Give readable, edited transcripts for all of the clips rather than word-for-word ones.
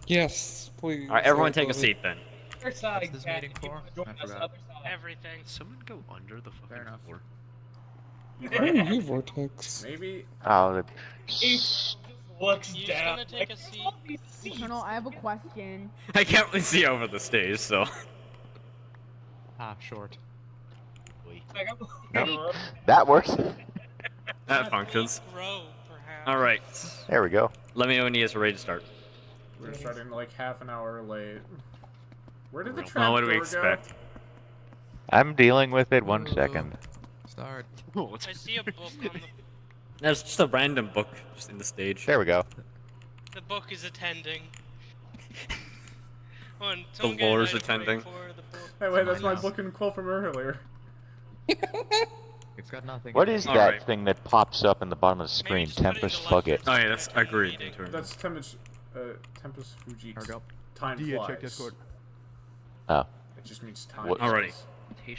Yes, please. Alright, everyone take a seat then. Other side, What's this Cat, meeting if you for? wanna join I us, forgot. other side. Everything. Someone go under the fucking Fair enough. floor. Where are you, Vortex? Maybe. Oh, He just looks He's down. gonna take like, a "Where's seat." all these seats?" Colonel, I have a question. I can't really see over the stage, so. Ah, short. Like, I'm Nope. looking around. that works. That functions. Grow, perhaps. Alright, There we go. let me know when you guys are ready to start. We're starting like half an hour late. Where did the Well, trap what do we door expect? go? I'm dealing with it. 1 second. Start. I see a book on the. There's just a random book just in the stage. There we go. The book is attending. On, The lore's attending. Hey, wait, that's my book and quill from earlier. It's got nothing. What is that Alright. thing that pops up in the bottom of the screen? just put it in Tempest the Fuggit. Oh yeah, that's agreed. That's Tempest Fuji. There we go. Time Dia, flies. check Discord. Oh. It just means time. What- Alrighty. flies.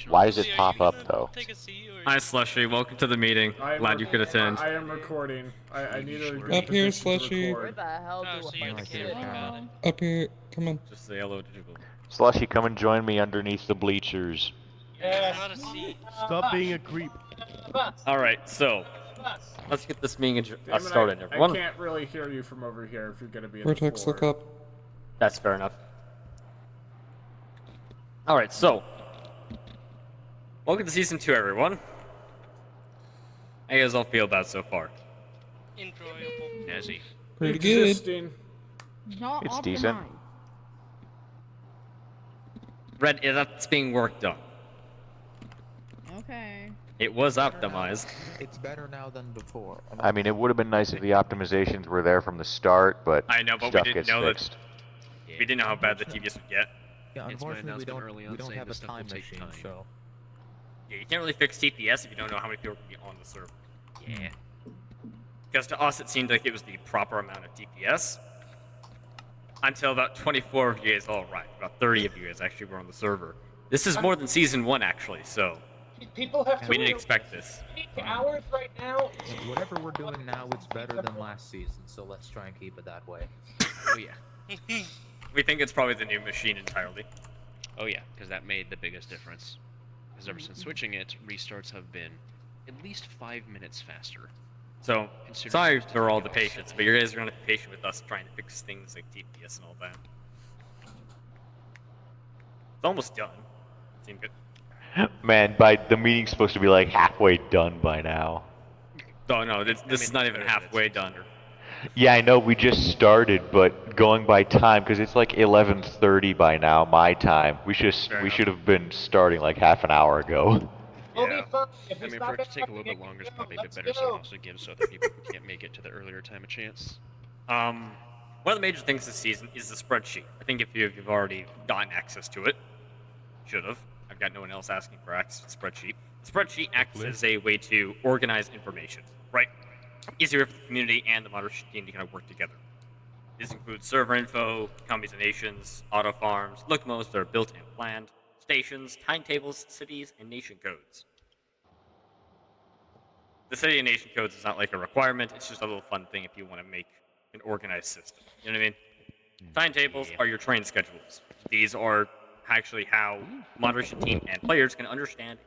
Why does Lucy, it are pop you up, gonna though? Take a seat, or Hi Slushy, welcome to the meeting. I am Glad you could attend. I am recording. I need a good Up here, position to Slushy. Where record. the hell Oh, do so you're I the sit camera guy. now? Up here, come on. Just say hello to people. Slushy, come and join me underneath the bleachers. There's not a seat. Stop being a creep. Alright, so, Bus. let's get this meeting Damn it, started, I everyone. can't really hear you from over here if you're gonna be at Vortex, the floor. look up. That's fair enough. Alright, so. Welcome to Season 2, everyone. How you guys all feel about it so far? Enjoyable. Nezzy. Pretty good. Existing. Not It's optimized. decent. Red, yeah, that's being worked on. Okay. It was optimized. It's better now than before. I mean, it would have been nice if the optimizations were there from the start, but I know, but we stuff didn't gets know that. fixed. We didn't know how bad the TVS would get. Yeah, It's my unfortunately we announcement don't, early on we don't saying have a this stuff will time take machine, time. so... Yeah, you can't really fix TPS if you don't know how many people can be on the server. Yeah. Because to us, it seemed like it was the proper amount of DPS. Until about 24 of you guys all arrived. About 30 of you guys actually were on the server. This is more than Season 1, actually, so People have we didn't expect this. 8 hours right now. Whatever we're doing now, it's better than last season, so let's try and keep it that way. Oh yeah. We think it's probably the new machine entirely. Oh yeah, because that made the biggest difference. Because ever since switching it, restarts have been at least 5 minets faster. So, Considering sorry it's for all the everything else. patience, but you guys are going to be patient with us trying to fix things like DPS and all that. It's almost done. Seemed good. Man, the meeting's supposed to be like halfway done by now. Oh no, this is not even 30 halfway minutes. done. Yeah, I know we just started, but going by time, because it's like 11:30 by now, my time. We Fair should enough. have been starting like half an hour ago. We'll Yeah. be fine. If I it's mean, not for it gonna to take a happen little bit again, longer is go, probably a bit let's better, so it go. also gives other people who can't make it to the earlier time a chance. One of the major things this season is the spreadsheet. I think if you've already gotten access to it, should have. I've got no one else asking for access to the spreadsheet. The spreadsheet acts as a way to organize information, right? Easier for the community and the moderation team to kind of work together. This includes server info, combinations, auto farms, locomotives that are built and planned, stations, timetables, cities, and nation codes. The city and nation codes is not like a requirement, it's just a little fun thing if you want to make an organized system. You know what I mean? Timetables are your train schedules. These are actually how moderation team and players can understand.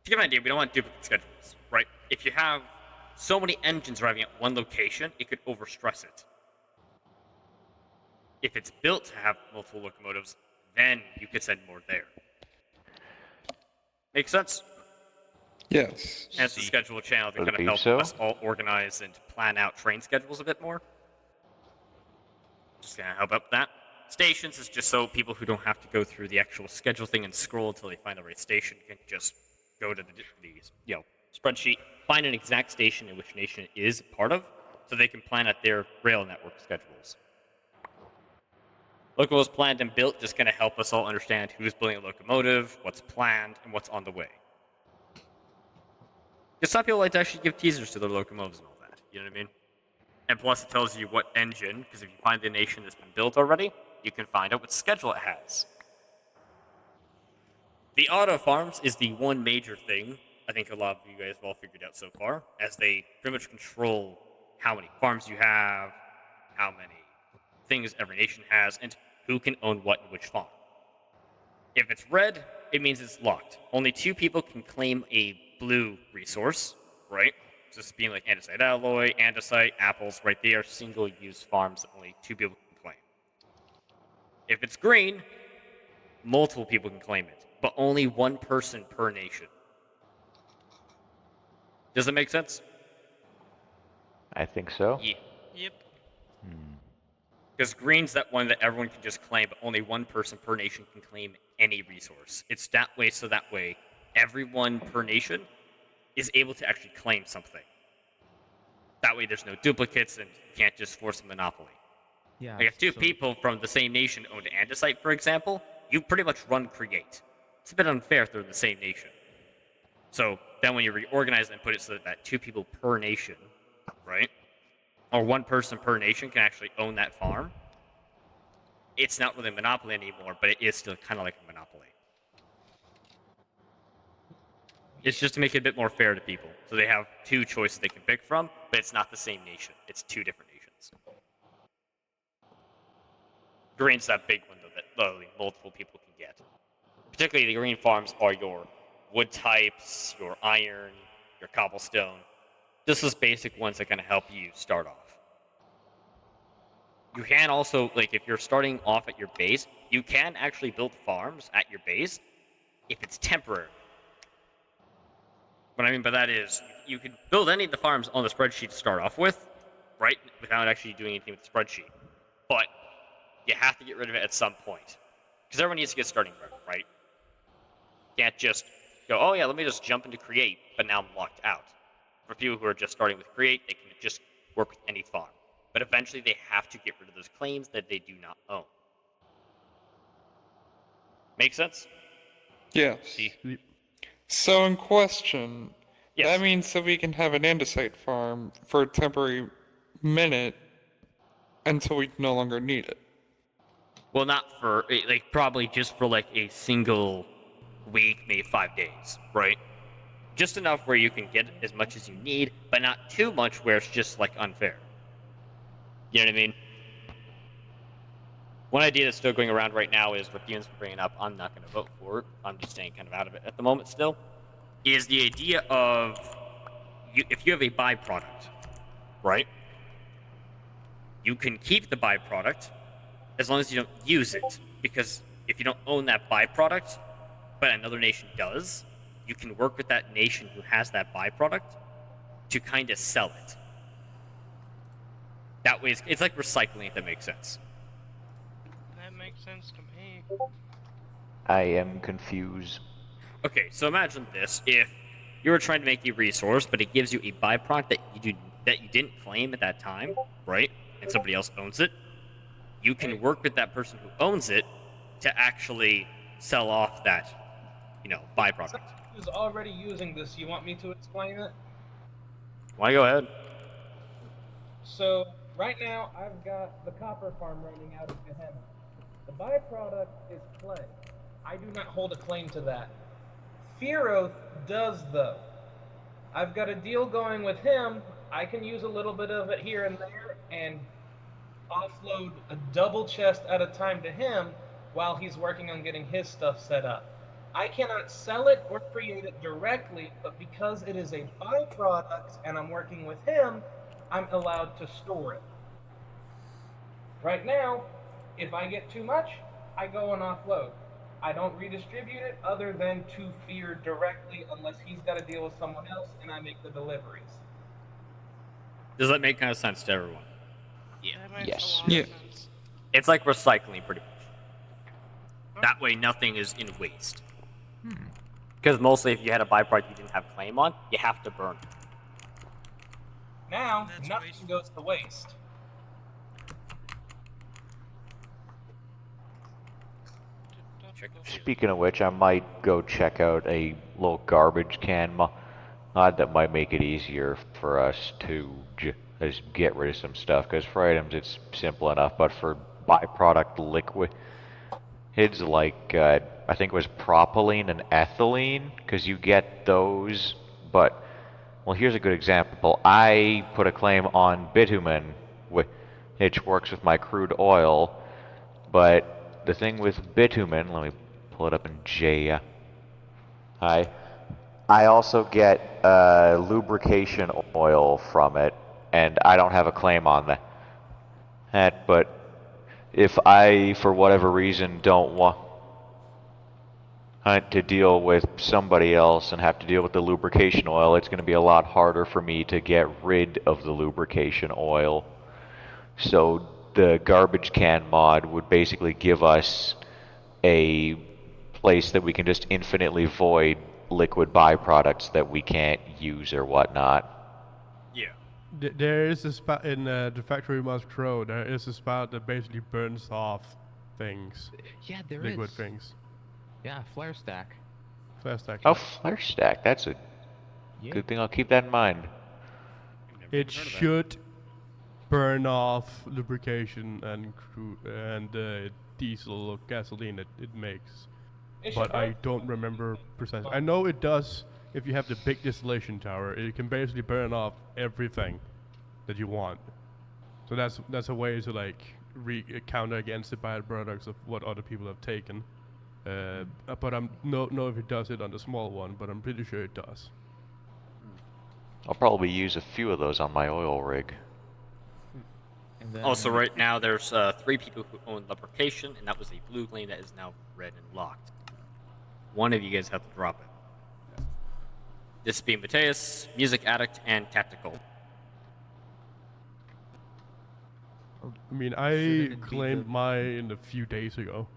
To give an idea, we don't want duplicate schedules, right? If you have so many engines arriving at one location, it could overstress it. If it's built to have multiple locomotives, then you could send more there. Make sense? Yes. And it's a schedule channel to kind of Believe help so. us all organize and plan out train schedules a bit more. Just gonna help out with that. Stations is just so people who don't have to go through the actual schedule thing and scroll until they find the right station can just go to the spreadsheet, find an exact station in which nation it is part of, so they can plan out their rail network schedules. Locomotives planned and built just gonna help us all understand who's building a locomotive, what's planned, and what's on the way. Because some people like to actually give teasers to their locomotives and all that, you know what I mean? And plus it tells you what engine, because if you find the nation that's been built already, you can find out what schedule it has. The auto farms is the one major thing I think a lot of you guys have all figured out so far, as they pretty much control how many farms you have, how many things every nation has and who can own what in which farm. If it's red, it means it's locked. Only 2 people can claim a blue resource, right? Just being like andesite alloy, andesite, apples, right? They are single-use farms that only 2 people can claim. If it's green, multiple people can claim it, but only 1 person per nation. Does that make sense? I think so. Yeah. Yep. Because green's that one that everyone can just claim, but only 1 person per nation can claim any resource. It's that way so that way everyone per nation is able to actually claim something. That way there's no duplicates and you can't just force a monopoly. Yeah. Like if 2 so- people from the same nation owned andesite, for example, you pretty much run create. It's a bit unfair if they're in the same nation. So then when you reorganize it and put it so that 2 people per nation, right? Or 1 person per nation can actually own that farm. It's not really a monopoly anymore, but it is still kind of like a monopoly. It's just to make it a bit more fair to people. So they have 2 choices they can pick from, but it's not the same nation. It's 2 different nations. Green's that big one, though, that literally multiple people can get. Particularly the green farms are your wood types, your iron, your cobblestone. Just those basic ones that kind of help you start off. You can also, like, if you're starting off at your base, you can actually build farms at your base if it's temporary. What I mean by that is, you can build any of the farms on the spreadsheet to start off with, right, without actually doing anything with the spreadsheet. But you have to get rid of it at some point. Because everyone needs to get starting right? You can't just go, oh yeah, let me just jump into create, but now I'm locked out. For people who are just starting with create, they can just work with any farm. But eventually they have to get rid of those claims that they do not own. Make sense? Yes. So in question, Yes. that means that we can have an andesite farm for a temporary minute until we no longer need it. Well, not for, like, probably just for, like, a single week, maybe 5 days, right? Just enough where you can get as much as you need, but not too much where it's just, like, unfair. You know what I mean? One idea that's still going around right now is what Dean's bringing up. I'm not going to vote for it. I'm just staying kind of out of it at the moment still. Is the idea of if you have a byproduct, right? You can keep the byproduct as long as you don't use it. Because if you don't own that byproduct, but another nation does, you can work with that nation who has that byproduct to kind of sell it. That way, it's like recycling, if that makes sense. That makes sense to me. I am confused. Okay, so imagine this: if you were trying to make a resource, but it gives you a byproduct that you didn't claim at that time, right? And somebody else owns it, you can work with that person who owns it to actually sell off that, byproduct. Someone who's already using this, you want me to explain it? Why go ahead? So, right now, I've got the copper farm running out of Gehenna. The byproduct is clay. I do not hold a claim to that. Fearoth does, though. I've got a deal going with him. I can use a little bit of it here and there and offload a double chest at a time to him while he's working on getting his stuff set up. I cannot sell it or create it directly, but because it is a byproduct and I'm working with him, I'm allowed to store it. Right now, if I get too much, I go and offload. I don't redistribute it other than to Fear directly unless he's got to deal with someone else and I make the deliveries. Does that make kind of sense to everyone? That makes Yes. a lot Yeah. of sense. It's like recycling, pretty much. That way, nothing is in waste. Because mostly, if you had a byproduct you didn't have claim on, you have to burn it. Now, That's nothing wasteful. goes to waste. Check the field. Speaking of which, I might go check out a little garbage can mod that might make it easier for us to just get rid of some stuff. Because for items it's simple enough, but for byproduct liquid, it's like I think it was propylene and ethylene, because you get those. But well, here's a good example. I put a claim on bitumen which works with my crude oil. But the thing with bitumen, let me pull it up in J. I also get lubrication oil from it, and I don't have a claim on that. But if I, for whatever reason, don't want to deal with somebody else and have to deal with the lubrication oil, it's going to be a lot harder for me to get rid of the lubrication oil. So the garbage can mod would basically give us a place that we can just infinitely void liquid byproducts that we can't use or whatnot. Yeah. There is a spot in the factory must grow. There is a spot that basically burns off things, Yeah, there liquid is. things. Yeah, flare stack. Flare stack. Oh, flare stack. That's a good thing. I'll keep that in mind. I've never It even heard of that. should burn off lubrication and diesel or gasoline that it makes. It should But I burn. don't remember precisely. I know it does if you have the big distillation tower. It can basically burn off everything that you want. So that's a way to like counter against the byproducts of what other people have taken. But I don't know if it does it on the small one, but I'm pretty sure it does. I'll probably use a few of those on my oil rig. And then Also, right now there's 3 people who own lubrication, and that was a blue claim that is now red and locked. One of you guys have to drop it. This being Mateus, Music Addict, and Tactical. I mean, Shouldn't I it be claimed the- mine a few days ago.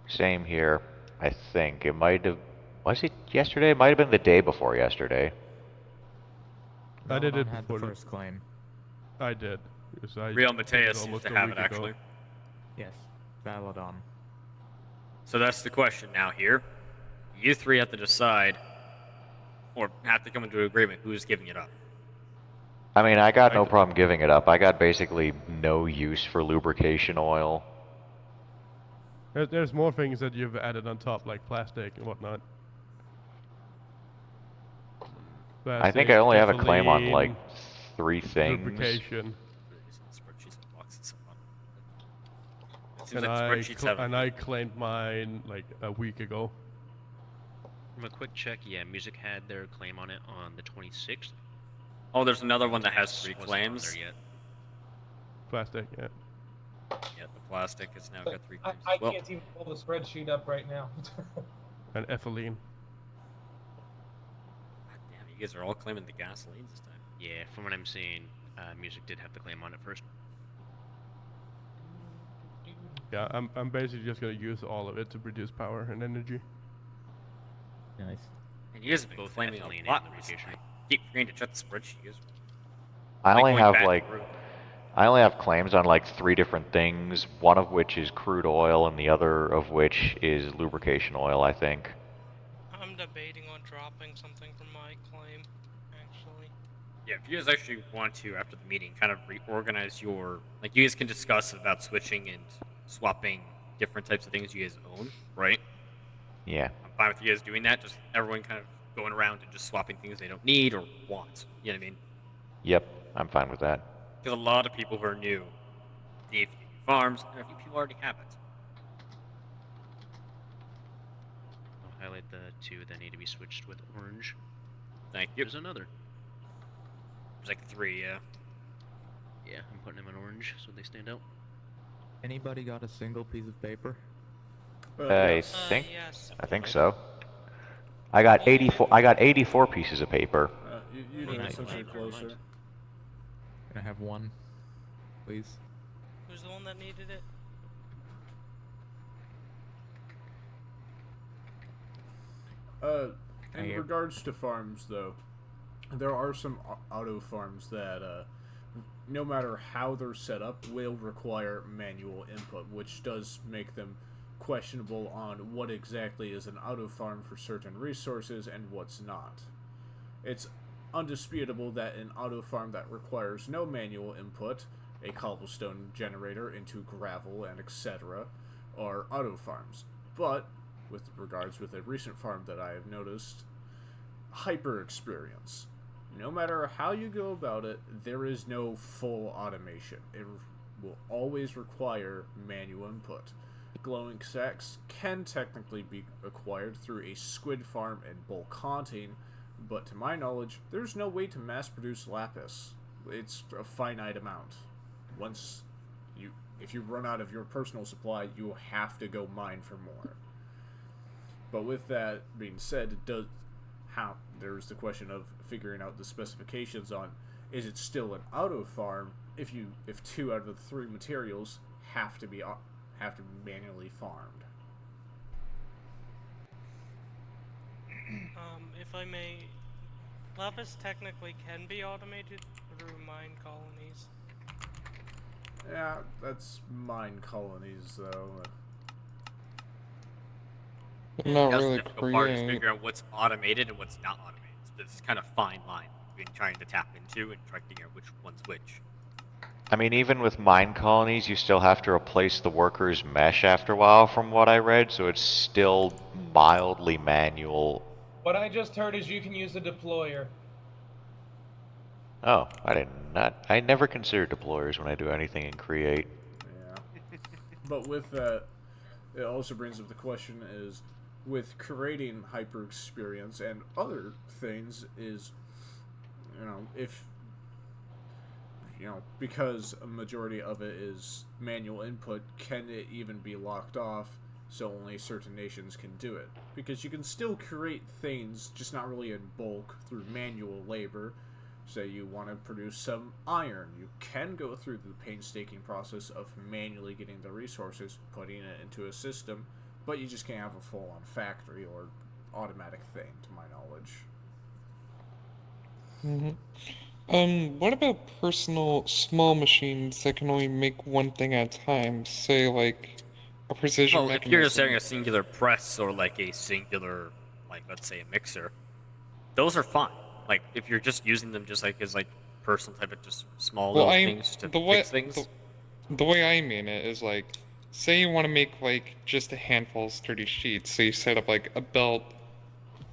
Same here. I think it might have. Was it yesterday? It might have been the day before yesterday. I did Ramadan it had before the the- first claim. I did. Because I Real did it Mateus seems almost to a have week it, ago. actually. Yes, Valadon. So that's the question now here. You 3 have to decide, or have to come into an agreement who's giving it up. I mean, I got no problem giving it up. I got basically no use for lubrication oil. There's more things that you've added on top, like plastic and whatnot. I think I only have a claim on gasoline, like 3 things. lubrication. Spreadsheets and boxes. It seems And like spreadsheets have. I claimed mine like a week ago. From a quick check, yeah, Music had their claim on it on the 26th. Oh, there's another one that has 3 Wasn't on claims. there yet. Plastic, yeah. Yeah, the plastic has now But got 3 I, claims I as well. can't even pull the spreadsheet up right now. And ethylene. God damn, you guys are all claiming the gasoline this time. Yeah, from what I'm seeing, Music did have the claim on it first. Yeah, I'm basically just gonna use all of it to produce power and energy. Nice. And you guys have been Both claiming ethylene a lot and recently. lubrication. Keep forgetting to check the spreadsheet. You guys I only going have back like through. I only have claims on like 3 different things, one of which is crude oil and the other of which is lubrication oil, I think. I'm debating on dropping something from my claim, actually. Yeah, if you guys actually want to, after the meeting, kind of reorganize your... Like, you guys can discuss about switching and swapping different types of things you guys own, right? Yeah. I'm fine with you guys doing that, just everyone kind of going around and just swapping things they don't need or want. You know what I mean? Yep, I'm fine with that. Because a lot of people who are new need farms, and a few people already have it. I'll highlight the 2 that need to be switched with orange. Thank you. There's another. There's like 3, yeah. Yeah, I'm putting them in orange so they stand out. Anybody got a single piece of paper? I think Yes. I think so. I got 84 pieces of paper. You know, Nice. since you're closer. Can I have one, please? Who's the one that needed it? In Here. regards to farms, though, there are some auto farms that, no matter how they're set up, will require manual input, which does make them questionable on what exactly is an auto farm for certain resources and what's not. It's undisputable that an auto farm that requires no manual input, a cobblestone generator into gravel and etc., are auto farms. But with regards with a recent farm that I have noticed, hyper experience. no matter how you go about it, there is no full automation. It will always require manual input. Glowing sacks can technically be acquired through a squid farm and bulk hunting, but to my knowledge, there's no way to mass produce lapis. It's a finite amount. If you run out of your personal supply, you have to go mine for more. But with that being said, there's the question of figuring out the specifications on, is it still an auto farm if 2 out of the 3 materials have to be manually farmed? If I may, lapis technically can be automated through mine colonies. Yeah, that's mine colonies though. Not That's the really difficult part is create. figuring out what's automated and what's not automated. So this kind of fine line between trying to tap into and trying to figure out which one's which. I mean, even with mine colonies, you still have to replace the workers' mesh after a while, from what I read, so it's still mildly manual. What I just heard is you can use a deployer. Oh, I never consider deployers when I do anything in Create. Yeah. But with that, it also brings up the question is, with creating hyper experience and other things is, because a majority of it is manual input, can it even be locked off so only certain nations can do it? Because you can still create things, just not really in bulk, through manual labor. Say you want to produce some iron, you can go through the painstaking process of manually getting the resources, putting it into a system, but you just can't have a full-on factory or automatic thing, to my knowledge. What about personal small machines that can only make one thing at a time? Say, like, a precision Well, if you're just having mechanism. a singular press or like a singular, like let's say a mixer, those are fine. Like if you're just using them just like as like personal type of just small Well, little things to fix things. the way I mean it is like, say you want to make like just a handful of sturdy sheets, so you set up like a belt,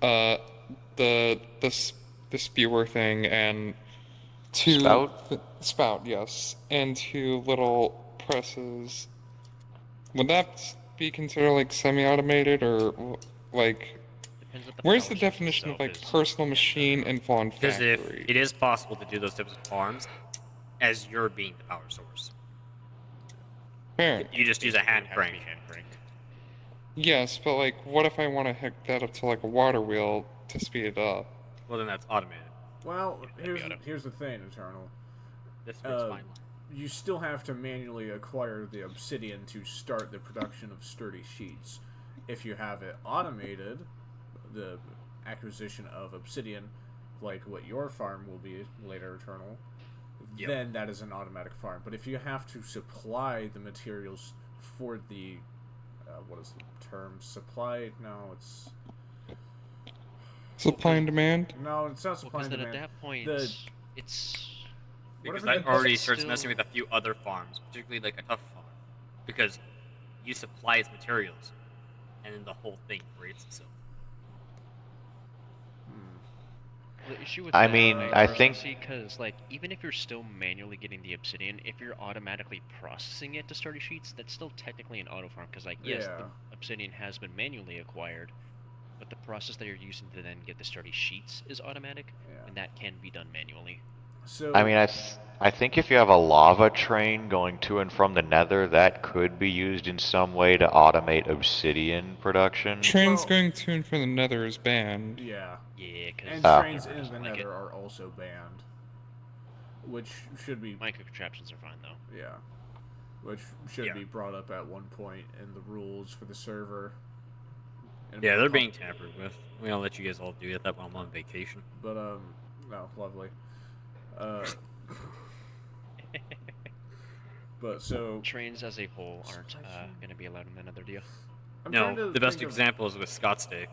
uh, the spewer thing, and Spout? spout, yes, and 2 little presses. Would that be considered like semi-automated or like? Depends what the Where's power the source definition of itself like is. personal machine and full-on Because if factory? it is possible to do those types of farms as you're being the power source, Fair. you just use a hand crank. Yes, but like, what if I want to hook that up to like a water wheel to speed it up? Well, then that's automated. Well, that'd be auto. here's the thing, Eternal. This fits fine. You still have to manually acquire the obsidian to start the production of sturdy sheets. If you have it automated, the acquisition of obsidian, like what your farm will be later, Eternal, Yep. then that is an automatic farm. But if you have to supply the materials for the, what is the term? Supply? No, it's... Supply and demand? No, it's not supply Because and then demand. at that point, The- it's Because Whatever that the- already it's starts still- messing with a few other farms, particularly like a tough farm, because you supply its materials, and then the whole thing creates itself. the issue with I that, mean, I think- because like even if you're still manually getting the obsidian, if you're automatically processing it to sturdy sheets, that's still technically an auto farm. Because like yes, Yeah. the obsidian has been manually acquired, but the process that you're using to then get the sturdy sheets is automatic, Yeah. and that can be done manually. So, I mean, I think if you have a lava train going to and from the nether, that could be used in some way to automate obsidian production. Trains Well- going to and from the nether is banned. yeah. Yeah, because And Ah. trains in the like nether are also banned. Which should be... micro contraptions are fine though. Yeah. Which should Yeah. be brought up at one point in the rules for the server. And Yeah, more they're com- being tampered with. We're gonna let you guys all do that while I'm on vacation. But, no, lovely. But, so... Trains as a whole aren't Supply chain. going to be allowed in another deal. I'm trying No, to the best think of- example is with Scott's Day.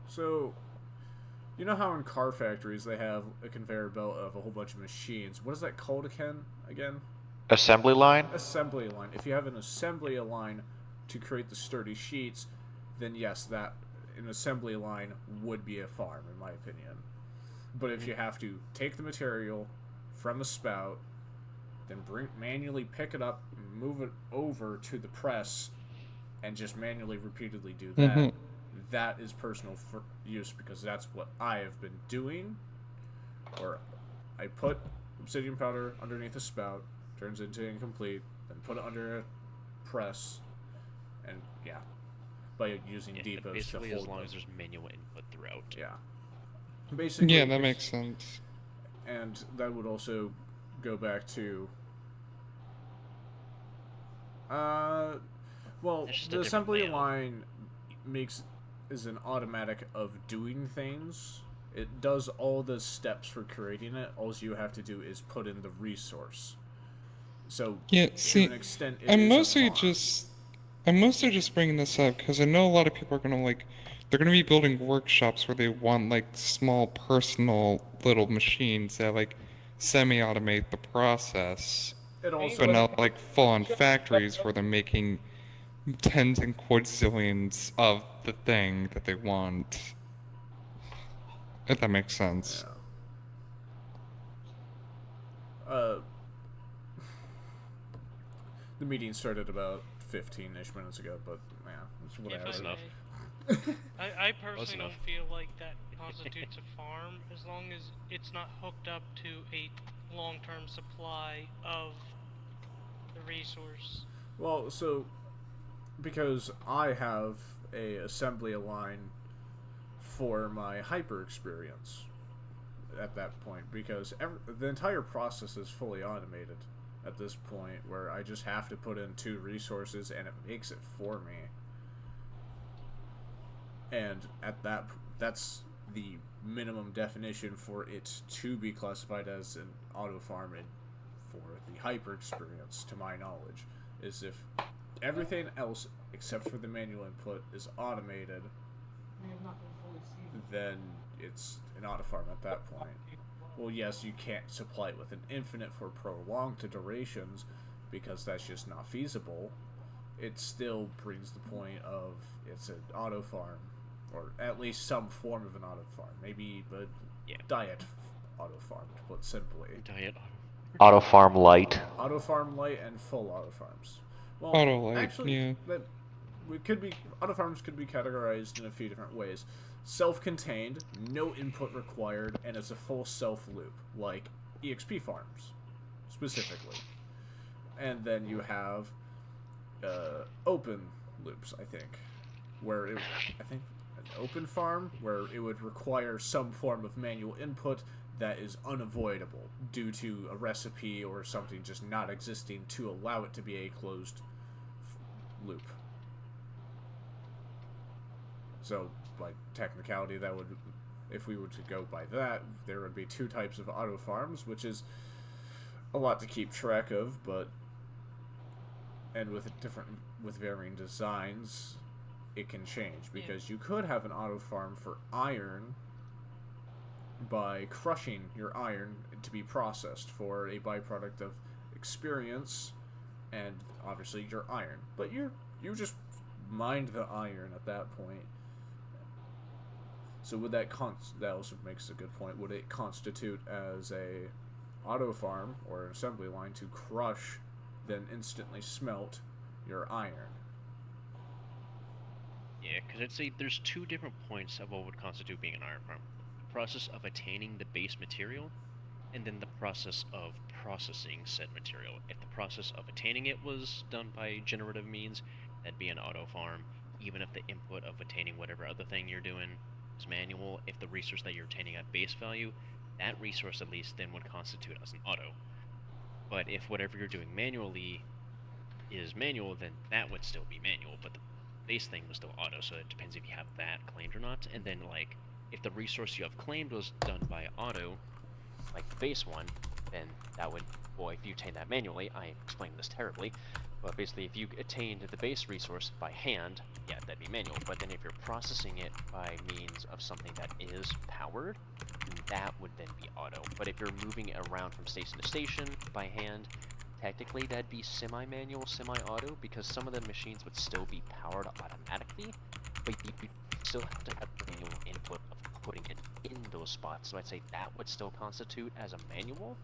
So, you know how in car factories they have a conveyor belt of a whole bunch of machines? What is that called again? Assembly line? Assembly line. If you have an assembly line to create the sturdy sheets, then yes, that an assembly line would be a farm, in my opinion. But if you have to take the material from the spout, then manually pick it up, move it over to the press, and just manually repeatedly do that, that is personal for use, because that's what I have been doing. Or I put obsidian powder underneath the spout, turns into incomplete, then put it under a press, and yeah, by using depots basically to hold as long them. as there's manual input throughout. Yeah. Basically, Yeah, that makes sense. And that would also go back to well, That's just a the different assembly layout. line is an automatic of doing things. It does all the steps for creating it. All you have to do is put in the resource. So Yeah, to see, an extent, it I'm is mostly a farm. I'm mostly just bringing this up because I know a lot of people are gonna they're gonna be building workshops where they want like small personal little machines that like semi-automate the process, It also but not like full-on factories where they're making tens and quadrillions of the thing that they want. If that makes sense. yeah. The meeting started about 15-ish minutes ago, but yeah, it's whatever. Close enough. I personally enough. don't feel like that constitutes a farm as long as it's not hooked up to a long-term supply of the resource. Well, so because I have a assembly line for my hyper experience at that point, because the entire process is fully automated at this point, where I just have to put in 2 resources and it makes it for me. And at that's the minimum definition for it to be classified as an auto farm and for the hyper experience, to my knowledge, is if everything else except for the manual input is automated, then it's an auto farm at that point. Well, yes, you can't supply it with an infinite for prolonged durations, because that's just not feasible. It still brings the point of it's an auto farm, or at least some form of an auto farm. Maybe a diet auto farm, to put simply. Diet Auto farm light. Auto farm light and full auto farms. Well, Auto light, actually, yeah. auto farms could be categorized in a few different ways. Self-contained, no input required, and it's a full self loop, like EXP farms, specifically. And then you have open loops, I think, where I think an open farm where it would require some form of manual input that is unavoidable due to a recipe or something just not existing to allow it to be a closed loop. So, by technicality, that would, if we were to go by that, there would be 2 types of auto farms, which is a lot to keep track of, and with varying designs, it can change, because you could have an auto farm for iron by crushing your iron to be processed for a byproduct of experience and obviously your iron, but you just mined the iron at that point. So would that also makes a good point. Would it constitute as a auto farm or an assembly line to crush, then instantly smelt your iron? Yeah, because I'd say there's 2 different points of what would constitute being an iron farm. The process of attaining the base material, and then the process of processing said material. If the process of attaining it was done by generative means, that'd be an auto farm, even if the input of attaining whatever other thing you're doing is manual. If the resource that you're attaining at base value, that resource at least then would constitute as an auto. But if whatever you're doing manually is manual, then that would still be manual, but the base thing was still auto, so it depends if you have that claimed or not. And then, like, if the resource you have claimed was done by auto, like the base one, then that would, well, if you attain that manually, I explained this terribly, but basically if you attained the base resource by hand, yeah, that'd be manual. But then if you're processing it by means of something that is powered, that would then be auto. But if you're moving it around from station to station by hand, technically that'd be semi-manual, semi-auto, because some of the machines would still be powered automatically, but you'd still have to have the manual input of putting it in those spots. So I'd say that would still constitute as a manual.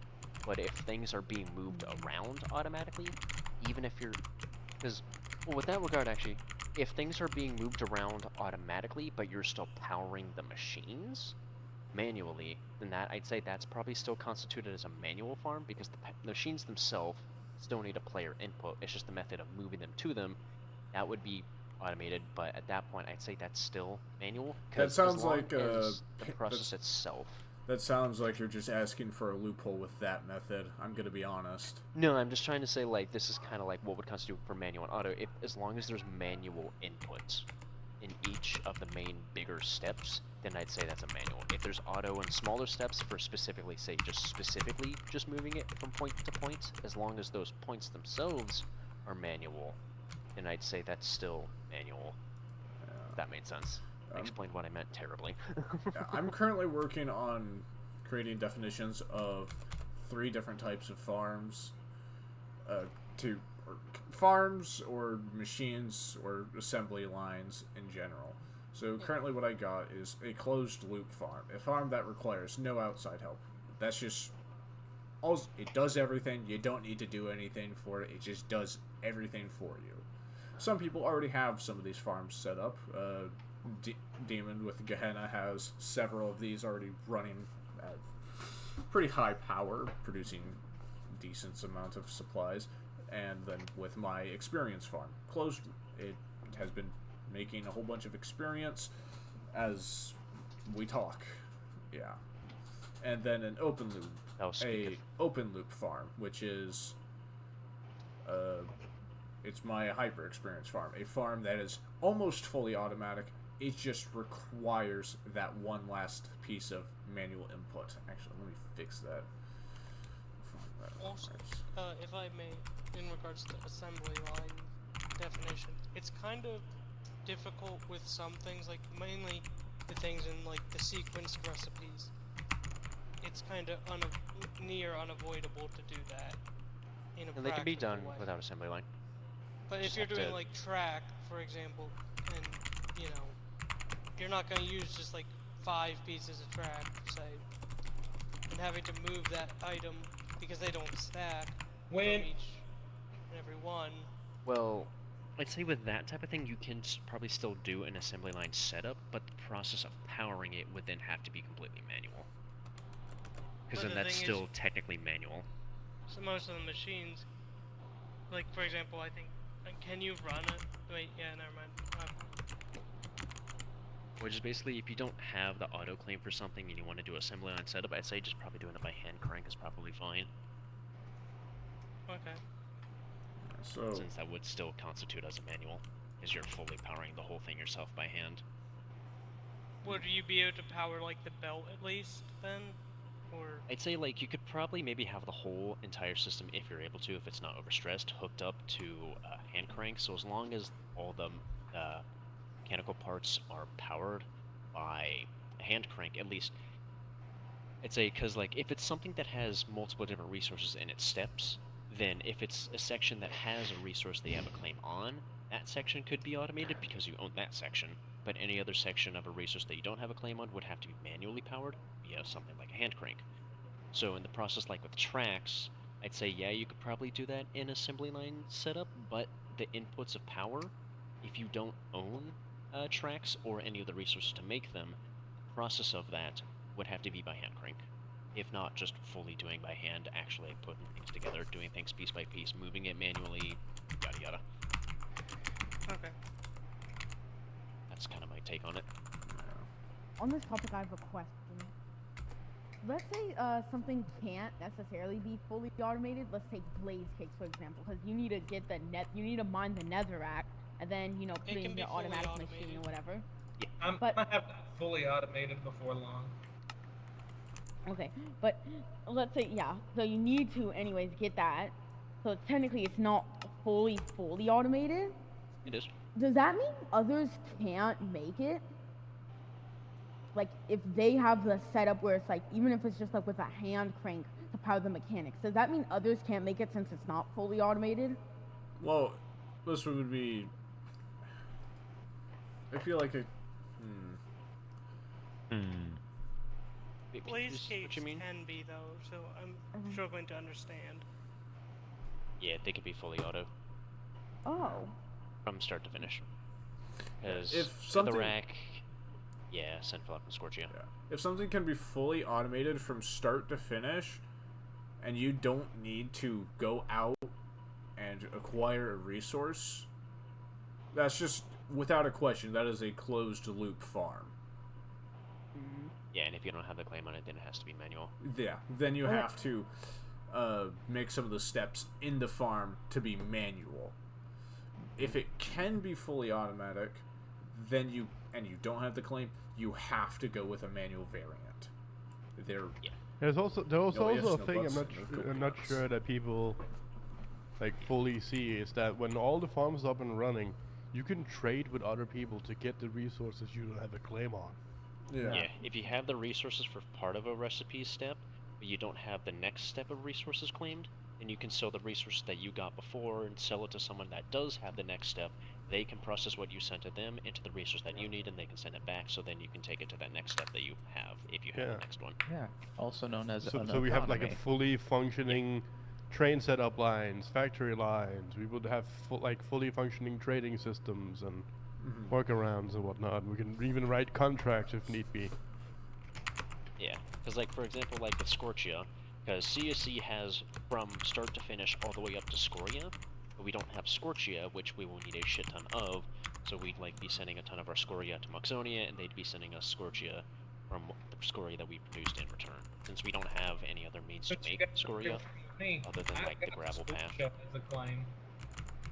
But if things are being moved around automatically, even if you're, because, well, with that regard, actually, if things are being moved around automatically, but you're still powering the machines manually, then that, I'd say that's probably still constituted as a manual farm, because the machines themselves still need a player input. It's just the method of moving them to them. That would be automated, but at that point, I'd say that's still manual. That sounds as long like as the process itself. That sounds like you're just asking for a loophole with that method. I'm gonna be honest. No, I'm just trying to say, like, this is kind of like what would constitute for manual and auto. If, as long as there's manual inputs in each of the main bigger steps, then I'd say that's a manual. If there's auto and smaller steps for specifically, say, just moving it from point to point, as long as those points themselves are manual, then I'd say that's still manual. If that made sense. I explained what I meant terribly. Yeah, I'm currently working on creating definitions of 3 different types of farms, farms or machines or assembly lines in general. So currently what I got is a closed loop farm, a farm that requires no outside help. That's just it does everything. You don't need to do anything for it. It just does everything for you. Some people already have some of these farms set up. Demon with Gehenna has several of these already running at pretty high power, producing decent amount of supplies. And then with my experience farm closed, it has been making a whole bunch of experience as we talk. Yeah. And then an open loop, open loop farm, which is it's my hyper experience farm, a farm that is almost fully automatic. It just requires that one last piece of manual input. Actually, let me fix that. Also, if I may, in regards to assembly line definition, it's kind of difficult with some things, like mainly the things in like the sequenced recipes. It's kind of near unavoidable to do that in a And they can be done way. without assembly line. But if you're doing like track, for example, and you know, you're not going to use just like 5 pieces of track, say, and having to move that item because they don't stack from each and every one. Well, I'd say with that type of thing, you can probably still do an assembly line setup, but the process of powering it would then have to be completely manual. Because then that's still technically manual. So most of the machines, like for example, I think, can you run it? Wait, yeah, never mind. Which is basically, if you don't have the auto claim for something and you want to do assembly line setup, I'd say just probably doing it by hand crank is probably fine. Okay. So, since that would still constitute as a manual, as you're fully powering the whole thing yourself by hand. Would you be able to power like the belt at least then? Or I'd say like you could probably maybe have the whole entire system, if you're able to, if it's not overstressed, hooked up to hand crank. So as long as all the mechanical parts are powered by a hand crank, at least, I'd say, because like if it's something that has multiple different resources in its steps, then if it's a section that has a resource that you have a claim on, that section could be automated because you own that section. But any other section of a resource that you don't have a claim on would have to be manually powered via something like a hand crank. So in the process, like with tracks, I'd say, yeah, you could probably do that in assembly line setup, but the inputs of power, if you don't own tracks or any of the resources to make them, the process of that would have to be by hand crank. If not, just fully doing by hand, actually putting things together, doing things piece by piece, moving it manually, yada yada. okay. That's kind of my take on it. On this topic, I have a question. Let's say something can't necessarily be fully automated. Let's take blaze kicks, for example, because you need to get you need to mine the netherrack, and then put it in your automatic machine or whatever. Yeah. I'm gonna have that fully automated before long. Okay, but let's say so you need to anyways get that. So technically, it's not fully automated. It is. Does that mean others can't make it? Like, if they have the setup where it's like, even if it's just like with a hand crank to power the mechanics, does that mean others can't make it since it's not fully automated? Well, this would be... I feel like Hmm. Blaze Is what capes you mean? can be though, so I'm struggling to understand. Yeah, they can be fully auto Oh. from start to finish. Because If something- the rack, yeah, Senflock and Scorchia. Yeah. If something can be fully automated from start to finish, and you don't need to go out and acquire a resource, that's just, without a question, that is a closed loop farm. Yeah, and if you don't have the claim on it, then it has to be manual. Yeah, then you have to make some of the steps in the farm to be manual. If it can be fully automatic, then you don't have the claim, you have to go with a manual variant. There's also No ifs, a no thing buts, I'm not sure that people like fully see is that when all the farms are up and running, you can trade with other people to get the resources you don't have a claim on. Yeah, if you have the resources for part of a recipe step, but you don't have the next step of resources claimed, then you can sell the resources that you got before and sell it to someone that does have the next step. They can process what you sent to them into the resource that you need, and they can send it back, so then you can take it to that next step that you have, if you have the next one. Yeah, also known as So, an so we have like a economy. fully functioning train setup lines, factory lines. We would have fully functioning trading systems and workarounds and whatnot. We can even write contracts if need be. Yeah, because like for example, like with Scorchia, because CSC has from start to finish all the way up to Scoria, but we don't have Scorchia, which we will need a shit ton of. So we'd like be sending a ton of our Scoria to Moxonia, and they'd be sending us Scorchia from the Scoria that we produced in return. Since we don't have any other means to But you make got to Scoria, feel free. other than I've like the got gravel path. Scorchia as a claim.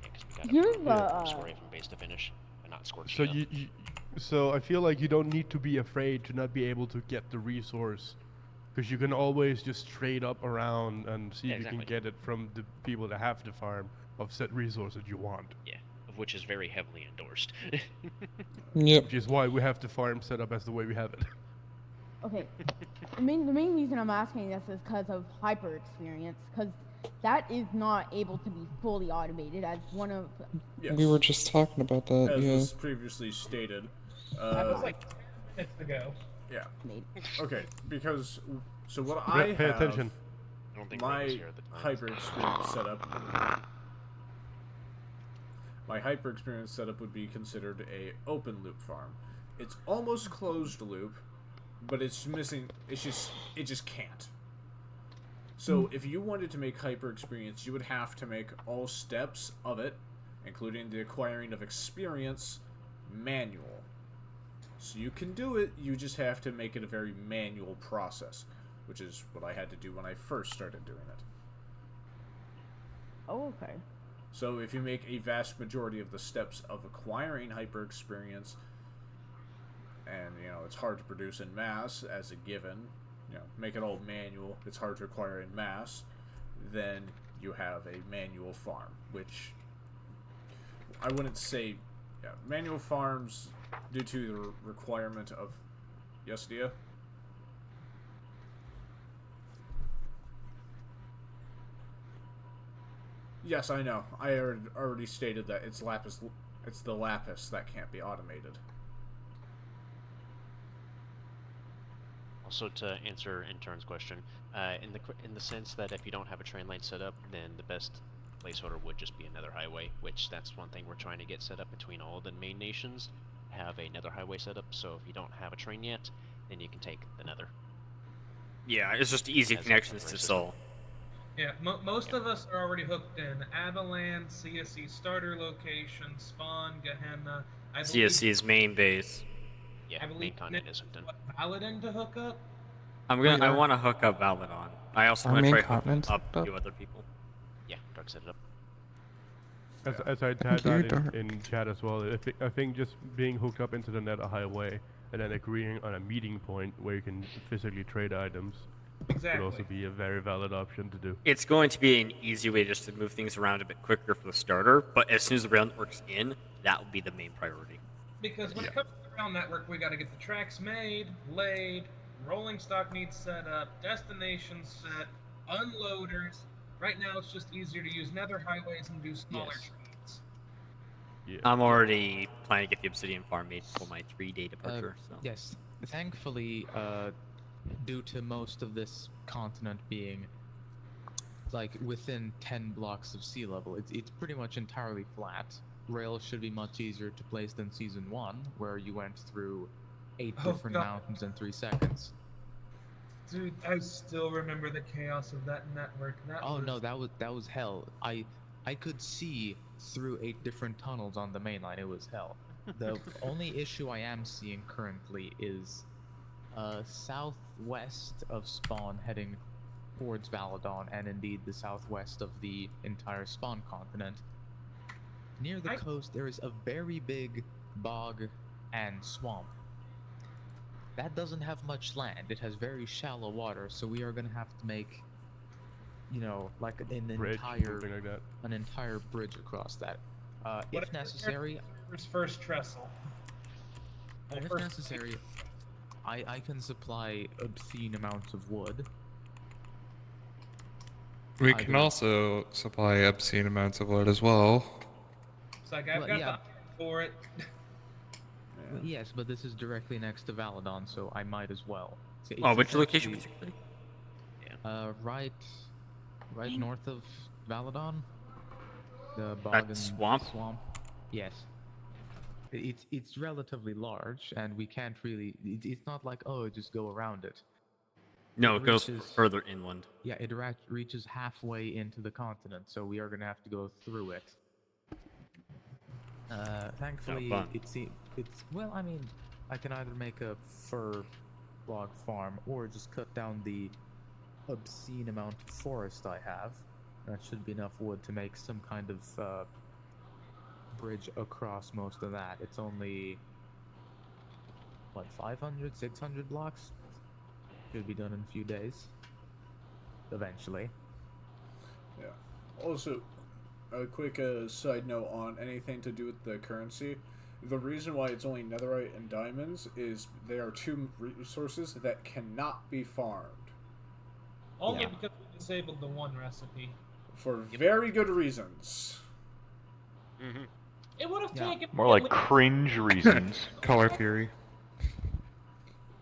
Yeah, because we got Here's to Scoria from base to finish, and not Scorchia. So so I feel like you don't need to be afraid to not be able to get the resource, because you can always just trade up around and see if you can get it from the people that have the farm of said resource that you want. Yeah, of which is very heavily endorsed. Yep. Which is why we have the farm set up as the way we have it. Okay. The main reason I'm asking this is because of hyper experience, because that is not able to be fully automated as one of. Yes. We were just talking about that. As Yeah. was previously stated. That was like 10 minutes ago. Yeah. Made. Okay, because so what Pay I have, attention. I don't think Ray was my here at the time. hyper experience setup. My hyper experience setup would be considered a open loop farm. It's almost closed loop, but it's missing. It just can't. So if you wanted to make hyper experience, you would have to make all steps of it, including the acquiring of experience, manual. So you can do it, you just have to make it a very manual process, which is what I had to do when I first started doing it. Oh, okay. So if you make a vast majority of the steps of acquiring hyper experience, and it's hard to produce in mass as a given, make it all manual, it's hard to acquire in mass, then you have a manual farm, which I wouldn't say, manual farms, due to the requirement of, yes, Dia? Yes, I know. I already stated that it's the lapis that can't be automated. Also, to answer Intern's question, in the sense that if you don't have a train line set up, then the best placeholder would just be a nether highway, which that's one thing we're trying to get set up between all the main nations. Have a nether highway set up, so if you don't have a train yet, then you can take the nether. Yeah, it's just easy As a connections to temporary Sol. Yeah, most of us are already hooked in. Abaland, CSC starter location, Spawn, Gehenna. I believe, CSC's main base. Yeah, I main believe continent is hooked in. Paladin to hook up. I want to hook up Valadon. I also Our want to main try hooking continent's up hooked a up? few other people. Yeah, Dark set it up. As I tagged Dear that Dark. in chat as well, I think just being hooked up into the nether highway and then agreeing on a meeting point where you can physically trade items Exactly. would also be a very valid option to do. It's going to be an easy way just to move things around a bit quicker for the starter, but as soon as the rail network's in, that will be the main priority. Because when it comes to the rail network, we got to get the tracks made, laid, rolling stock needs set up, destinations set, unloaders. Right now, it's just easier to use nether highways and do smaller Yes. trains. Yeah. I'm already planning to get the obsidian farm made for my 3-day departure. So Yes, thankfully, due to most of this continent being like within 10 blocks of sea level, it's pretty much entirely flat. Rail should be much easier to place than Season 1, where you went through 8 different God. mountains in 3 seconds. Dude, I still remember the chaos of that network. No, that was hell. I could see through 8 different tunnels on the main line. It was hell. The only issue I am seeing currently is southwest of spawn heading towards Valadon, and indeed the southwest of the entire spawn continent. Near the coast there is a very big bog and swamp. That doesn't have much land. It has very shallow water, so we are going to have to make, you know, like an entire bridge across that. If necessary, first trestle. if necessary, I can supply obscene amounts of wood. We can also supply obscene amounts of wood as well. It's like I've got the iron for it. Well, yes, but this is directly next to Valadon, so I might as well. So which location particularly? Right north of Valadon. The bog and swamp. Yes. It's relatively large, and we can't really. It's not like just go around it. No, it goes further inland. Yeah, it reaches halfway into the continent, so we are gonna have to go through it. Thankfully, it's well. I mean, I can either make a fur log farm or just cut down the obscene amount of forest I have. That should be enough wood to make some kind of bridge across most of that. It's only what 500, 600 blocks. Should be done in a few days. Eventually. Yeah. Also, a quick side note on anything to do with the currency. The reason why it's only netherite and diamonds is they are 2 resources that cannot be farmed. Only because we disabled the 1 recipe. For very good reasons. Mm-hmm. It would have taken more like cringe reasons. Color theory.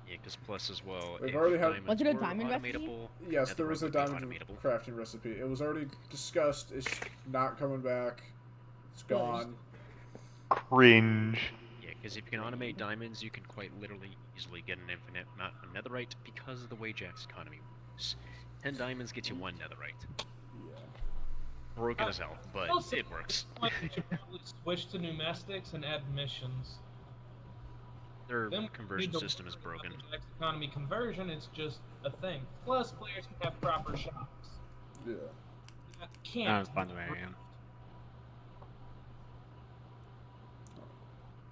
Yeah, because plus as well. We've already had. Was it a diamond recipe? Yes, there was a diamond crafting recipe. It was already discussed. It's not coming back. It's gone. Cringe. Yeah, because if you can automate diamonds, you can quite literally easily get an infinite amount of netherite because of the way Jack's economy works. 10 diamonds gets you 1 netherite. Broken as hell, but it works. We should probably switch to pneumatics and add missions. Their conversion system is broken. Economy conversion, it's just a thing. Plus, players can have proper shops. Yeah. That can't. By the way, I am.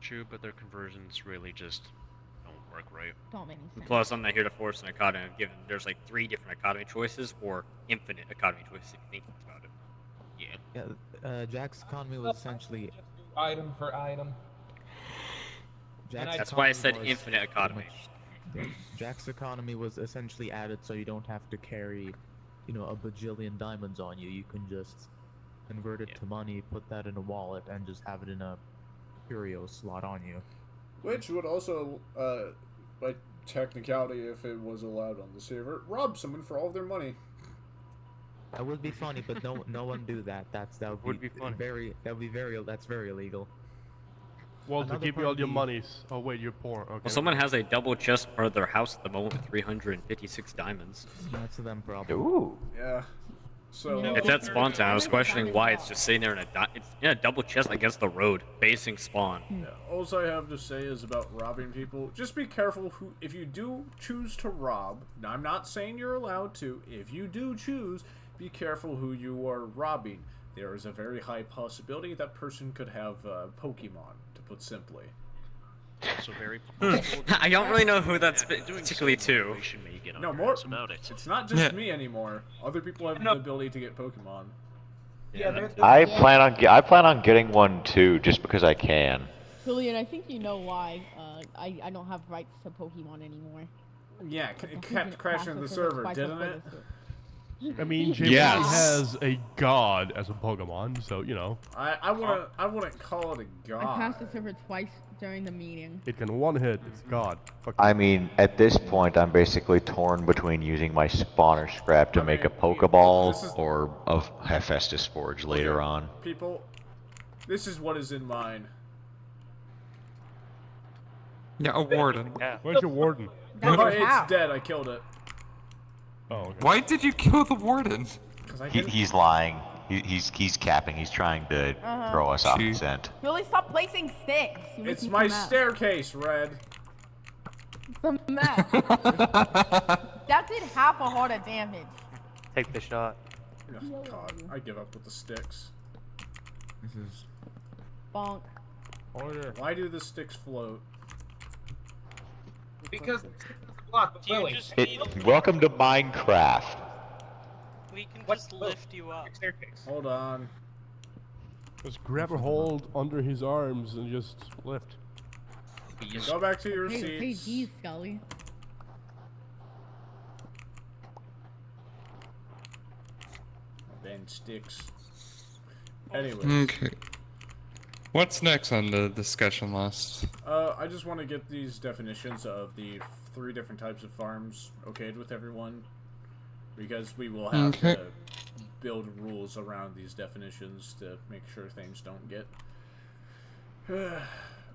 True, but their conversions really just don't work right. Don't make any sense. Plus, I'm not here to force an economy. Given there's like 3 different economy choices or infinite economy choices if you think about it. Yeah, Jack's economy was essentially item for item. That's why I said infinite economy. Jack's economy was essentially added so you don't have to carry, you know, a bajillion diamonds on you. You can just convert it to money, put that in a wallet, and just have it in a curio slot on you. Which would also, by technicality, if it was allowed on the server, rob someone for all of their money. That would be funny, but no one do that. That would be fun. That's very illegal. Well, to give you all your monies. Oh wait, you're poor. Okay. Well, someone has a double chest part of their house at the moment with 356 diamonds. That's a them problem. Ooh. Yeah. So it's at spawn time. I was questioning why it's just sitting there it's in a double chest against the road, facing spawn. Yeah, all I have to say is about robbing people. Just be careful who, if you do choose to rob. Now, I'm not saying you're allowed to. If you do choose, be careful who you are robbing. There is a very high possibility that person could have Pokemon, to put simply. Also very possible. I don't really know who that's particularly to. No, more. It's not just me anymore. Other people have the ability to get Pokemon. Yeah, I plan on getting one too, just because I can. Julian, I think you know why I don't have rights to Pokemon anymore. Yeah, it kept crashing the server, didn't it? I mean, Jay Yes. has a god as a Pokemon, so you know I wouldn't call it a I god. passed the server twice during the meeting. it can one hit. It's god. Fuck I mean, at this point, I'm basically torn between using my spawner scrap to I make a mean, Pokeball this is- or a Hephaestus Forge later Okay, on. People, this is what is in mine. Yeah, a warden. Where's your warden? That's Oh, how. it's dead. I killed it. Oh, okay. Why did you kill the warden? 'Cause I didn't- He's lying. He's capping. He's trying to throw us off the scent. Really, stop placing sticks. You make It's me my come out. staircase, Red. The mess. That did half a heart of damage. Take the shot. Oh, God, I give up with the sticks. This is Bonk. Order. Why do the sticks float? Because block the Do you willing. just need Welcome to Minecraft. we can What's just the- lift you up. Staircase. Hold on. Just grab a hold under his arms and just lift. Go back to your Hey, seats. geez, Scully. Then sticks. Anyways, Okay. What's next on the discussion list? I just want to get these definitions of the 3 different types of farms okayed with everyone, because we will have Okay. to build rules around these definitions to make sure things don't get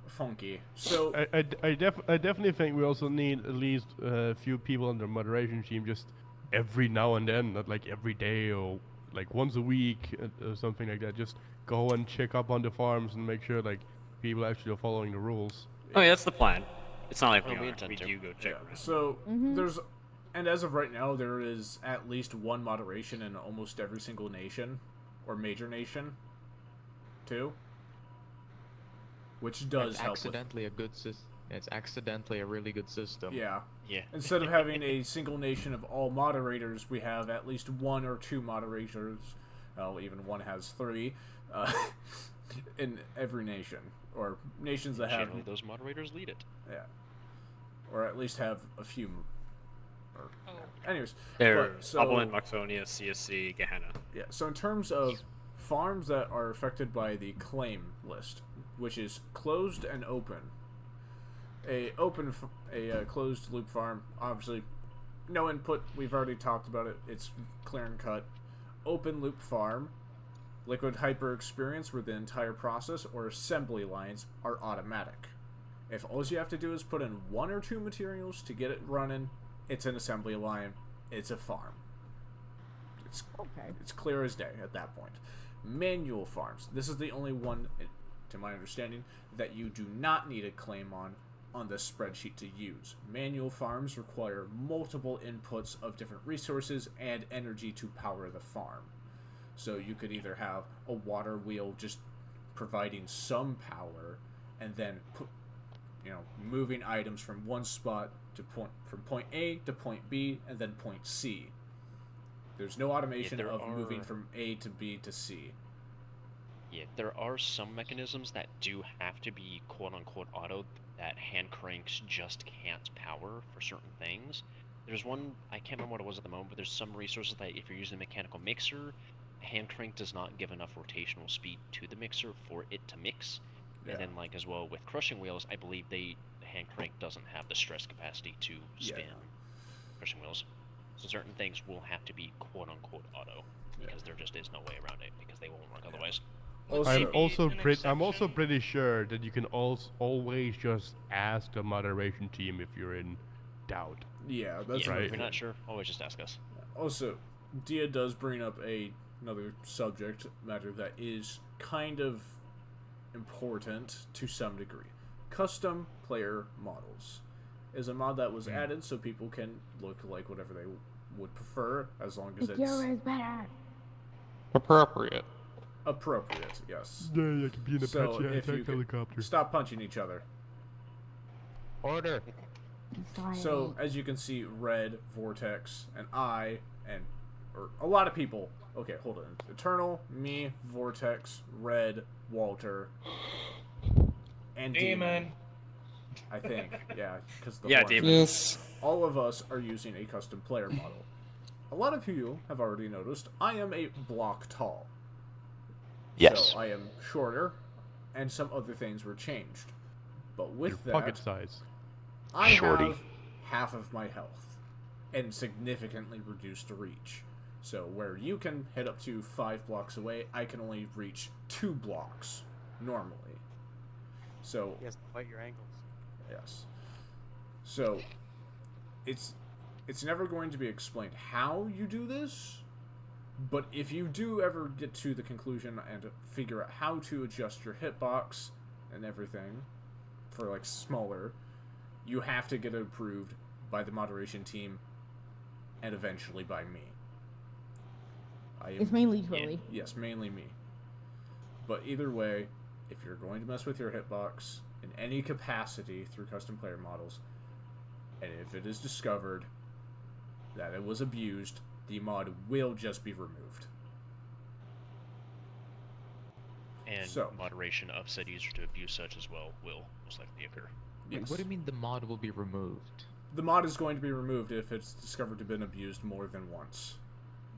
funky. So I definitely think we also need at least a few people on the moderation team, just every now and then, not like every day or like once a week or something like that. Just go and check up on the farms and make sure like people actually are following the rules. Oh yeah, that's the plan. It's not like Oh, we we are. intend We to. do go check. yeah, so there's, and as of right now, there is at least 1 moderation in almost every single nation, or major nation, too. Which does it's help with, accidentally a good system. It's accidentally a really good system. yeah. Yeah. Instead of having a single nation of all moderators, we have at least 1 or 2 moderators. Well, even one has 3 in every nation, or nations that have, Generally, those moderators lead it. yeah, or at least have a few. Or, Oh. anyways, There, but, so, Upland, Moxonia, CSC, Gehenna. yeah. So in terms of farms that are affected by the claim list, which is closed and open. A closed loop farm, obviously, no input. We've already talked about it. It's clear and cut. Open loop farm, liquid hyper experience, where the entire process or assembly lines are automatic. If all you have to do is put in 1 or 2 materials to get it running, it's an assembly line. It's a farm. Okay. It's clear as day at that point. Manual farms. This is the only one, to my understanding, that you do not need a claim on the spreadsheet to use. Manual farms require multiple inputs of different resources and energy to power the farm. So you could either have a water wheel just providing some power, and then moving items from one spot to from point A to point B and then point C. There's no automation there of moving are- from A to B to C. Yeah, there are some mechanisms that do have to be quote-unquote auto that hand cranks just can't power for certain things. There's one, I can't remember what it was at the moment, but there's some resources that if you're using a mechanical mixer, a hand crank does not give enough rotational speed to the mixer for it to mix. Yeah. And then like as well with crushing wheels, I believe the hand crank doesn't have the stress capacity to spin crushing wheels. So certain things will have to be quote-unquote auto because there just is no way around it because they won't work otherwise. Would I'm they be also an I'm also exception? pretty sure that you can always just ask the moderation team if you're in doubt. Yeah, that's Yeah, right. if you're not sure, always just ask us. Also, Dia does bring up another subject matter that is kind of important to some degree. Custom player models is a mod that was added so people can look like whatever they would prefer, as long as it's is better. Appropriate. appropriate. Yes. Yeah, I can be in a So Apache if you attack could helicopter. stop punching each other. Order. So as you can see, Red, Vortex, and or a lot of people. Okay, hold on. Eternal, me, Vortex, Red, Walter, and Demon. I think, yeah, because the Yeah, horns. Demon. Yes. All of us are using a custom player model. a lot of you have already noticed, I am a block tall. Yes. So I am shorter, and some other things were changed. But with Your pocket size. I Shorty. have half of my health, and significantly reduced reach. So where you can hit up to 5 blocks away, I can only reach 2 blocks normally. So Yes, fight your angles. yes. So it's never going to be explained how you do this, but if you do ever get to the conclusion and figure out how to adjust your hitbox and everything for like smaller, you have to get it approved by the moderation team and eventually by me. It's mainly Trolley. Yes, mainly me. But either way, if you're going to mess with your hitbox in any capacity through custom player models, and if it is discovered that it was abused, the mod will just be removed. And So- moderation of said user to abuse such as well will most likely occur. Yes. What do you mean the mod will be removed? The mod is going to be removed if it's discovered to have been abused more than once.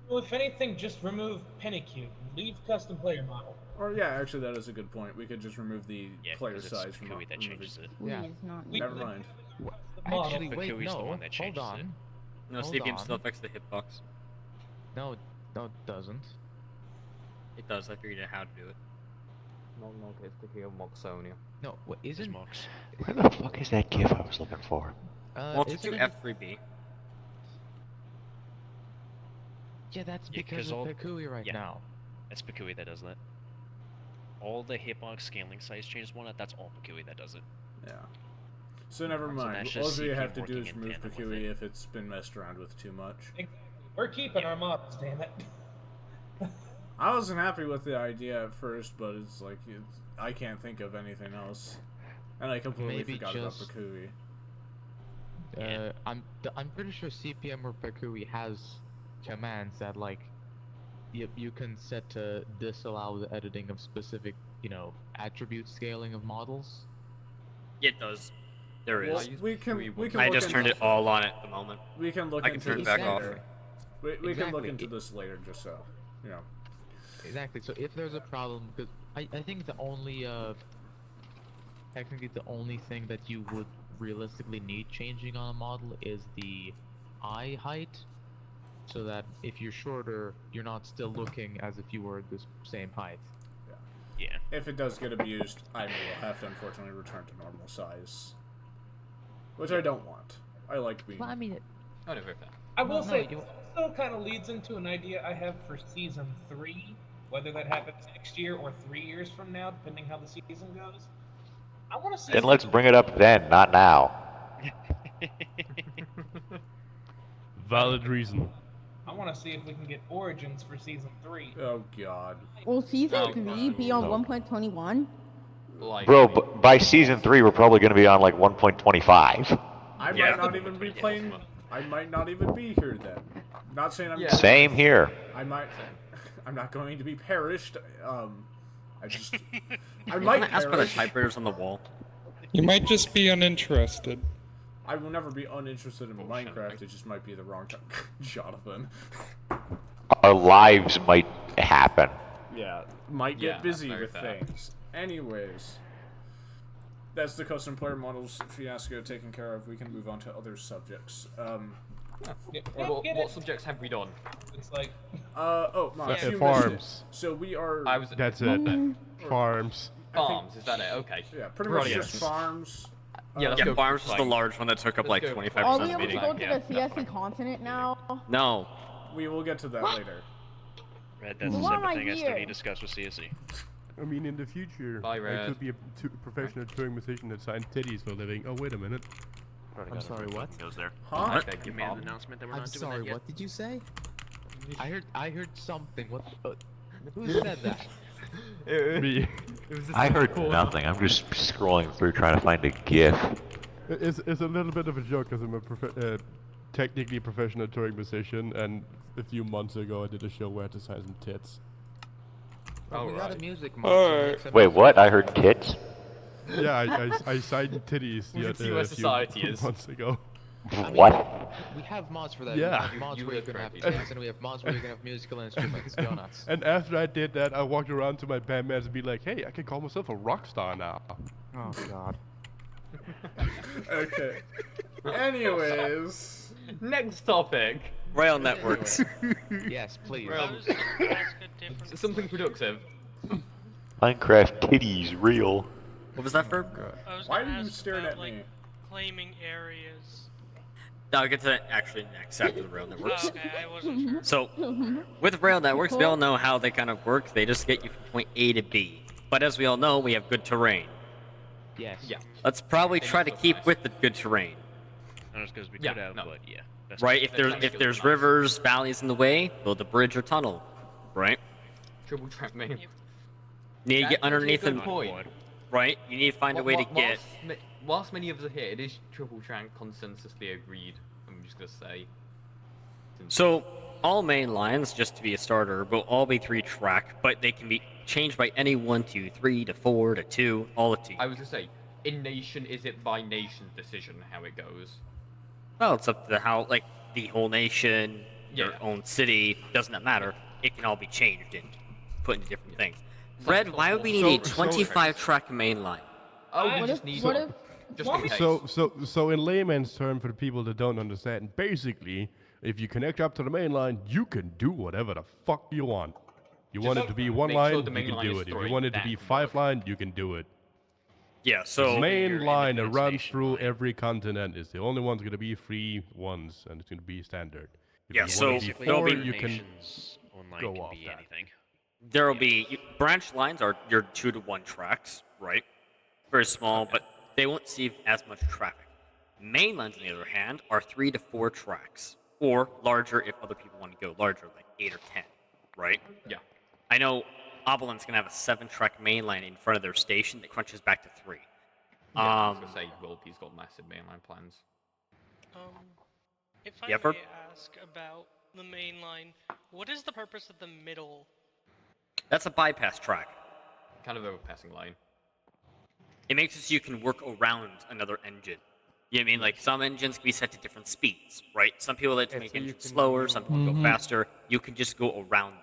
Well, if anything, just remove Pennicube. Leave custom player model. Or yeah, actually that is a good point. We could just remove the Yeah, player because it's size from Kakui that changes it. We Yeah. is not. We- Never mind. Actually, But wait, Koei's the no. one that Hold changes it. on. No, Hold CPM on. still affects the hitbox. No, it doesn't. It does. I figured out how to do it. No, what There's isn't? mocks. Where the fuck is that GIF I was looking for? Well, it's isn't do it- F3B. Yeah, that's Yeah, because 'cause of all- Kakui right yeah. now. That's Pakui that does that. All the hitbox scaling size changes one up, that's all Pakui that does it. Yeah. So never So mind. that's All just you CPM have to do working is in remove tandem with Kakui it. if it's been messed around with too much. We're keeping our models, damn it. I wasn't happy with the idea at first, but it's like I can't think of anything else, and I completely Maybe forgot just- about Kakui. Yeah. I'm pretty sure CPM or Kakui has commands that like you can set to disallow the editing of specific, attribute scaling of models. It does. There Well, is. we can I look just turned into- it all on at the moment. We can look I can into turn it this back off. later. We can look Exactly. into this later, just so you know. Exactly. So if there's a problem, because I think the only technically the only thing that you would realistically need changing on a model is the eye height, so that if you're shorter, you're not still looking as if you were the same height. Yeah. If it does get abused, I will have to unfortunately return to normal size, which I don't want. I like being. Well, I mean, Oh, no, very fair. I will No, say, you- this still kind of leads into an idea I have for season 3, whether that happens next year or 3 years from now, depending how the season goes. I want to see. Then let's bring it up then, not now. Valid reason. I want to see if we can get Origins for season 3. Oh God. Will season Oh, 3 be on no. 1.21? Bro, by season 3, we're probably going to be on like 1.25. I Yeah. might not even be Yeah, playing. come on. I might not even be here then. Not saying I'm. Same here. I might. I'm not going to be perished. I just. I might Ask for the perish. typewriters on the wall. You might just be uninterested. I will never be uninterested in Minecraft. It just might be the wrong time. Jonathan. Our lives might happen. Yeah. Might Yeah, get busy very with bad. things. Anyways. That's the custom player models fiasco taken care of. We can move on to other subjects. What subjects have we done? It's like, Mox, you missed farms. it. So we are. That's it. Farms. Farms, is that it? Okay. Yeah, pretty Right, much yes. just farms. Yeah, Farms was the large one that took up like 25% Are of we the able to meeting. go to the CSE continent now? No. We will get to that later. Red, that's a Why am separate I thing I still here? need to discuss with CSE. I mean, in the future, Bye, I Red. could be a professional touring musician that signs titties for a living. Oh, wait a minute. I'm sorry, what? Goes there. Huh? Okay, you made an announcement that we're I'm not doing sorry, that yet. what did you say? I heard something. What? Who said that? Me. I heard nothing. I'm just scrolling through trying to find a GIF. It's a little bit of a joke because I'm a technically professional touring musician, and a few months ago I did a show where I had to sign some tits. We got a music Alright. Wait, what? I heard tits? Yeah, I signed titties We yeah, can see where a few society is. months ago. I mean, What? we have mods for that. Yeah. We have mods You where you look can have crappy. text, and we have mods where you can have musical instruments. Go nuts. And after I did that, I walked around to my bandmates and be like, hey, I can call myself a rock star now. Oh god. Okay. Anyways. Next topic. Rail networks. Yes, please. I was gonna ask a different Something question. productive. Minecraft titties, real. What was that for? I was Why gonna are you ask staring about, at like, me? claiming areas. I'll get to that actually next after the rail networks. Oh, okay, I wasn't sure. So, with rail networks, we all know how they kind of work. They just get you from point A to B. But as we all know, we have good terrain. Yes. Yeah. Let's probably They try just to look keep nice. with the good terrain. Not as good as we Yeah, could have, no. but yeah. That's Right? fine. If there's That if sounds there's nice. rivers, valleys in the way, build a bridge or tunnel. Right? Triple track main. Yep. Need to That's get underneath actually a it. good point. Right? You need to find a way to get. Whilst many of us are here, it is triple track consensusly agreed. I'm just gonna say. So, all main lines, just to be a starter, will all be 3-track, but they can be changed by any 1, 2, 3 to 4 to 2, all up to you. I was gonna say, in nation, is it by nation decision how it goes? Well, it's up to how, like, the whole nation, your Yeah. own city, doesn't that matter? It can all be changed and put into different things. Some Red, people why would we So- need a so- 25-track main line? Oh, What we if- just need what if- just in case. So in layman's term, for the people that don't understand, basically, if you connect up to the main line, you can do whatever the fuck you want. You want it to be one make sure line, the you main can line do is it. If you three, want it to that be can 5 work. line, you can do it. Yeah, The so main your line that Independence runs Nation through line. every continent is the only one's going to be free ones, and it's going to be standard. If Yeah, you so want it to be Basically, there'll four, be- every you can nation's online go can off be that. anything. there'll be branch lines are your 2 to 1 tracks, right? Very small, but they won't see as much traffic. Main lines, on the other hand, are 3 to 4 tracks, or larger if other people want to go larger, like 8 or 10, right? Yeah. I know Obelin's gonna have a 7-track main line in front of their station that crunches back to 3. Yeah, I was gonna say, Wilby's got massive mainline plans. If I Yeah, for- may ask about the main line, what is the purpose of the middle? That's a bypass track. Kind of overpassing line. It makes it so you can work around another engine. You know what I mean? Like, some engines can be set to different speeds, right? Some people like to Yeah, make so you engines can slower, do- some people go faster. You can just go around them.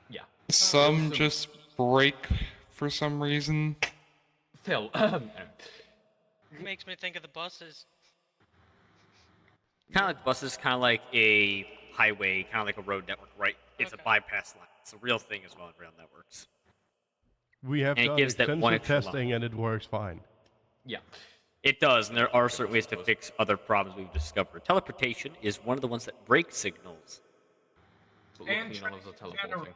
Yeah. Some Awesome. just break for some reason. Phil, Makes me think of the buses. Kind of like buses, kind of like a highway, kind of like a road network, right? It's Okay. a bypass line. It's a real thing as well in rail networks. We have And it done gives that one extensive extra testing, and it works fine. yeah. It does, and there are certain ways to fix other problems we've discovered. Teleportation is one of the ones that breaks signals. But And luckily none of us are trains teleporting.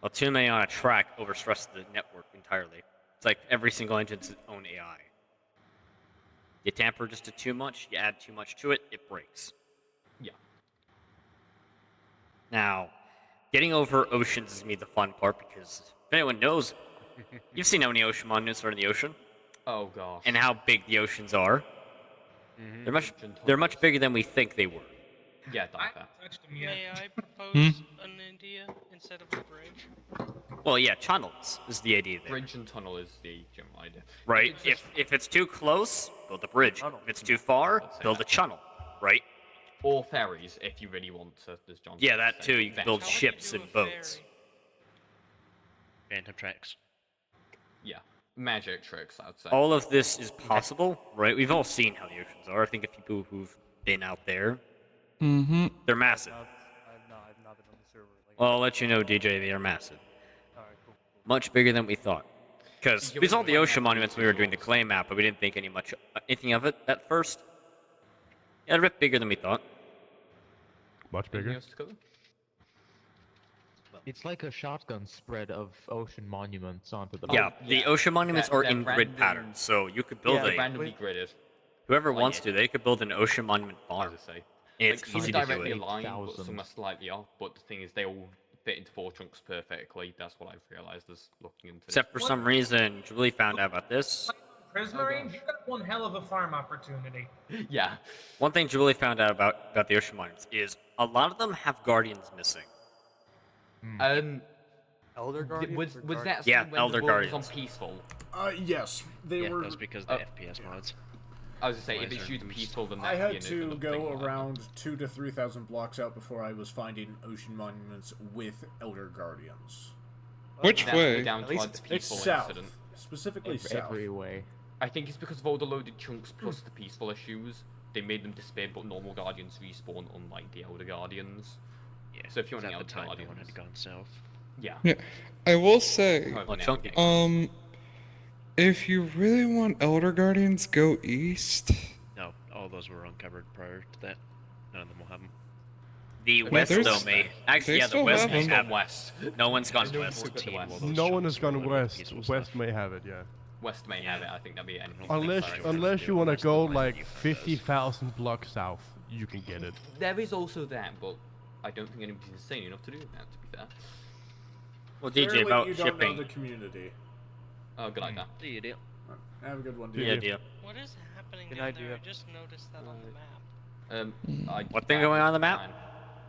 Well, too many on a track overstress the network entirely. It's like every single engine's its own AI. You tamper just too much, you add too much to it, it breaks. Yeah. Now, getting over oceans is gonna be the fun part because if anyone knows, you've seen how many ocean monuments are in the ocean Oh gosh. and how big the oceans are. Mm-hmm. They're much bigger than we think they were. Yeah, I dive haven't touched them yet. May I propose an idea instead of a bridge? Well, yeah, tunnels is the idea there. Bridge and tunnel is the general idea. Right? It's just- If it's too close, build a bridge. If it's too far, I'd say build a that. channel. Right? Or ferries, if you really want to, as John Yeah, said, that say, too, you can vet. build How would you ships do and a boats. ferry? Phantom tracks. Yeah. Magic tricks, I'd say. All of this is possible, right? We've all seen how the oceans are. I think of people who've been out there. Mm-hmm. They're massive. I've not been on the server. Like, Well, I'll let you know, DJ, they are massive. alright, cool. Much bigger than we thought. Because Yeah, we saw we the might ocean have monuments when we were doing the visuals. clay map, but we didn't think anything of it at first. Yeah, they're a bit bigger than we thought. Much Anything bigger. else to cover? It's like a shotgun spread of ocean monuments onto the Yeah, map. the yeah. ocean monuments They're are in grid random- patterns, so you could build They're a. randomly gridded, Whoever like wants it. to, they could build an ocean monument as farm. I say. It's Like, some easy are to do directly it. aligned, but 8,000. some are slightly off. But the thing is, they all fit into 4 chunks perfectly. That's what I've realized as looking into Except for some reason, Julie found out about this. Prismarine, gosh. you got one hell of a farm opportunity. it. Yeah. One thing Julie found out about the ocean monuments is a lot of them have guardians missing. Elder Guardians Was or that Guardians? Yeah, when Elder the world was Guardians. on peaceful? Yes, they Yeah, were. that's because the FPS mods. I was gonna say, if Flies it's are used boost. peaceful, then I that had being to another go thing, around 2,000 to 3,000 blocks out before I was finding ocean monuments with Elder Guardians. Which That's way? the down At least towards it's peaceful south, incident. specifically south. Every way. I think it's because of all the loaded chunks plus the peaceful issues, they made them disappear, but normal Guardians respawn, unlike the Elder Guardians. Yeah. So if you want at the the Elder time, no Guardians, one had gone south. yeah. Yeah, I will say, However, Well, now chunky. it- if you really want Elder Guardians, go east. No, all those were uncovered prior to that. None of them will have them. The Okay, West there's- though may actually they yeah the still West have may them. have West. no one's gone No West. one's got the West. Well, those No one chunks has were gone loaded with west. peaceful West stuff. may have it, yeah. West may have it. I think that'd be anything. Unless you want to go like 50,000 blocks south, you can get it. There is also that, but I don't think anybody's insane enough to do that. To be fair. Well, DJ Clearly about you don't shipping. know the community. Oh, good idea. See you, deal. Have a good one, The dude. idea. What is happening Good down idea. there? I just noticed that on the map. What thing going on the map? Fine.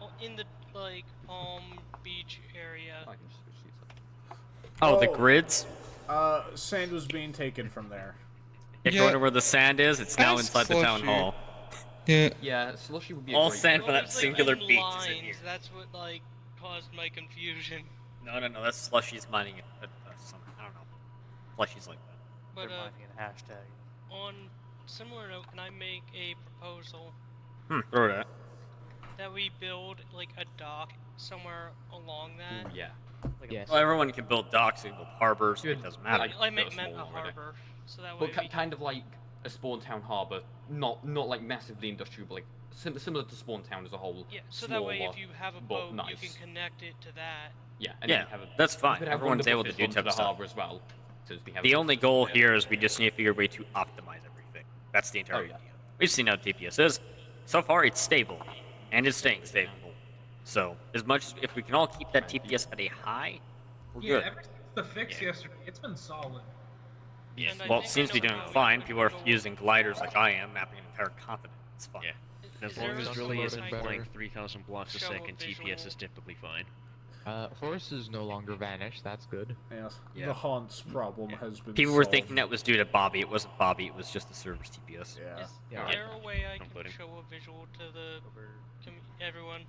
Oh, in the like Palm Beach area. I can just switch these up. Oh, the Oh. grids. Sand was being taken from there. If you Yeah. wonder where the sand is, it's now Ask inside the town Slushy. hall. Yeah, Yeah, slushy would be a All great sand choice. for that it's, like, singular in beach is in here. lines. That's what like caused my confusion. No, that's Slushy's mining it. I don't know. Slushy's like that. But a hashtag. on similar note, can I make a proposal Throw that. that we build like a dock somewhere along that? Ooh, yeah. Yes. Well, everyone can build docks, you can build harbors. Good. It doesn't matter. I built meant small a already. harbor, so that way But we kind of like a Spawn Town harbour, not like massively industrial, but like similar to Spawn Town as a whole. yeah. So that way, smaller, if you have a but boat, nice. you can connect it to that. Yeah, and Yeah, then you have a, that's you fine. could have Everyone's one able of to the do fish run type of the stuff. harbour as well. Since we have The a- only goal yeah. here is we just need to figure a way to optimize everything. That's the entire Oh, yeah. idea. We've seen how TPS is. So far, it's stable, and it's staying stable. So, as much as if we can all keep that TPS at a high, we're Yeah, good. ever since the fix yesterday, it's been solid. Yeah. And I Well, it think seems I to be know doing how we fine. can People are go using gliders like I am, mapping an entire continent. It's fun. Yeah. As Is long there as a it really way isn't I can flying 3,000 blocks a show a second, TPS is visual- typically fine. Horses no longer vanish. That's good. Yes. Yeah. The haunts problem has been People were solved. thinking that was due to Bobby. It wasn't Bobby. It was just the server's TPS. Yeah. Is Yeah, there a way I I'm can voting. show a visual to the everyone?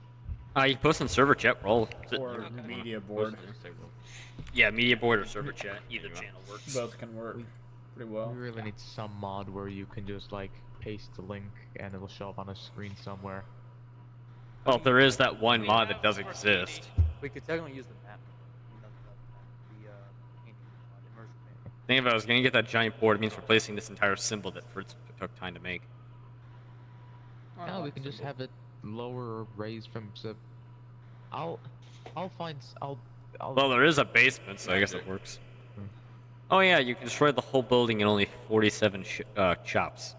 You can post on server chat. Roll. Or Okay. media board. Yeah, media board or server chat. Either channel works. Both can work pretty well. We really need some mod where you can just like paste the link and it'll show up on a screen somewhere. Well, there is that one We mod have that does 480. exist. We could technically use the map. The painting mod, immersion painting. Think if I was gonna get that giant board, it means replacing this entire symbol that Fritz took time to make. No, we can just have it lower or raise from zip. I'll find. I'll. Well, there is a basement, so I guess it works. Oh yeah, you can destroy the whole building in only 47 chops.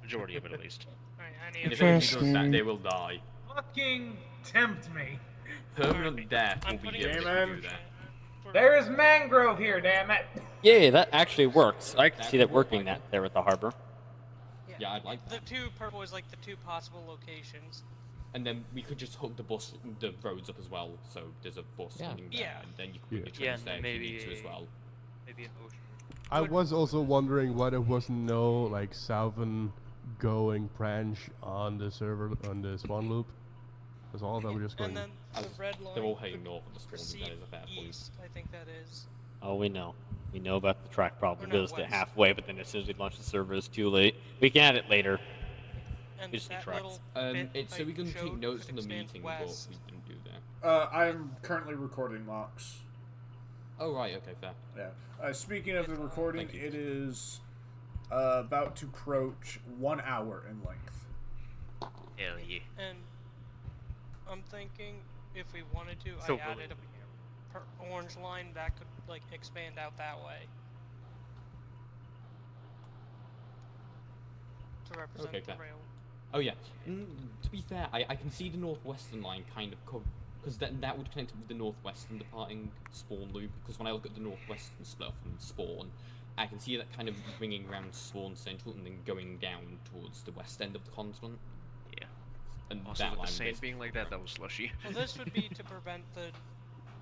Majority of it, at least. Alright, I And need if a anything does that, they will die. Fucking tempt me. Permanent death will I'm be putting given it if Amen. you do that. for- There is mangrove here, damn it. Yeah, that actually works. I can see that working that there at the harbor. Yeah, I'd like The that. two purple is like the two possible locations. And then we could just hook the roads up as well, so there's a bus Yeah. running there, Yeah. and then you can put Yeah. your Yeah, trains and there then if you maybe need to as well. Maybe an ocean. I was also wondering why there was no like southern going branch on the server on the spawn loop. Because all of them were just going. And then the red line They're all heading north of the spawn, proceed that is a fair point. east, I think that is. Oh, we know. We know about the track problem. Or We not built it west. halfway, but then as soon as we launch the server, it's too late. We can add it later. And We just need that tracks. little It's bit so I we can showed take notes could from the expand meeting, west. but we didn't do that. I'm currently recording mocks. Oh right, okay, fair. Yeah. Speaking of the recording, Thank you. it is about to approach 1 hour in length. Hell yeah. And I'm thinking if we wanted to, So I added a orange line that could like expand out that way. To represent Okay, the fair. rail. Oh yeah. To be fair, I can see the northwestern line kind of because that would connect with the northwestern departing spawn loop. Because when I look at the northwestern stuff and spawn, I can see that kind of ringing around spawn central and then going down towards the west end of the continent. Yeah. And Also, that with line the sand basically- being like that, that was slushy. Well, this would be to prevent the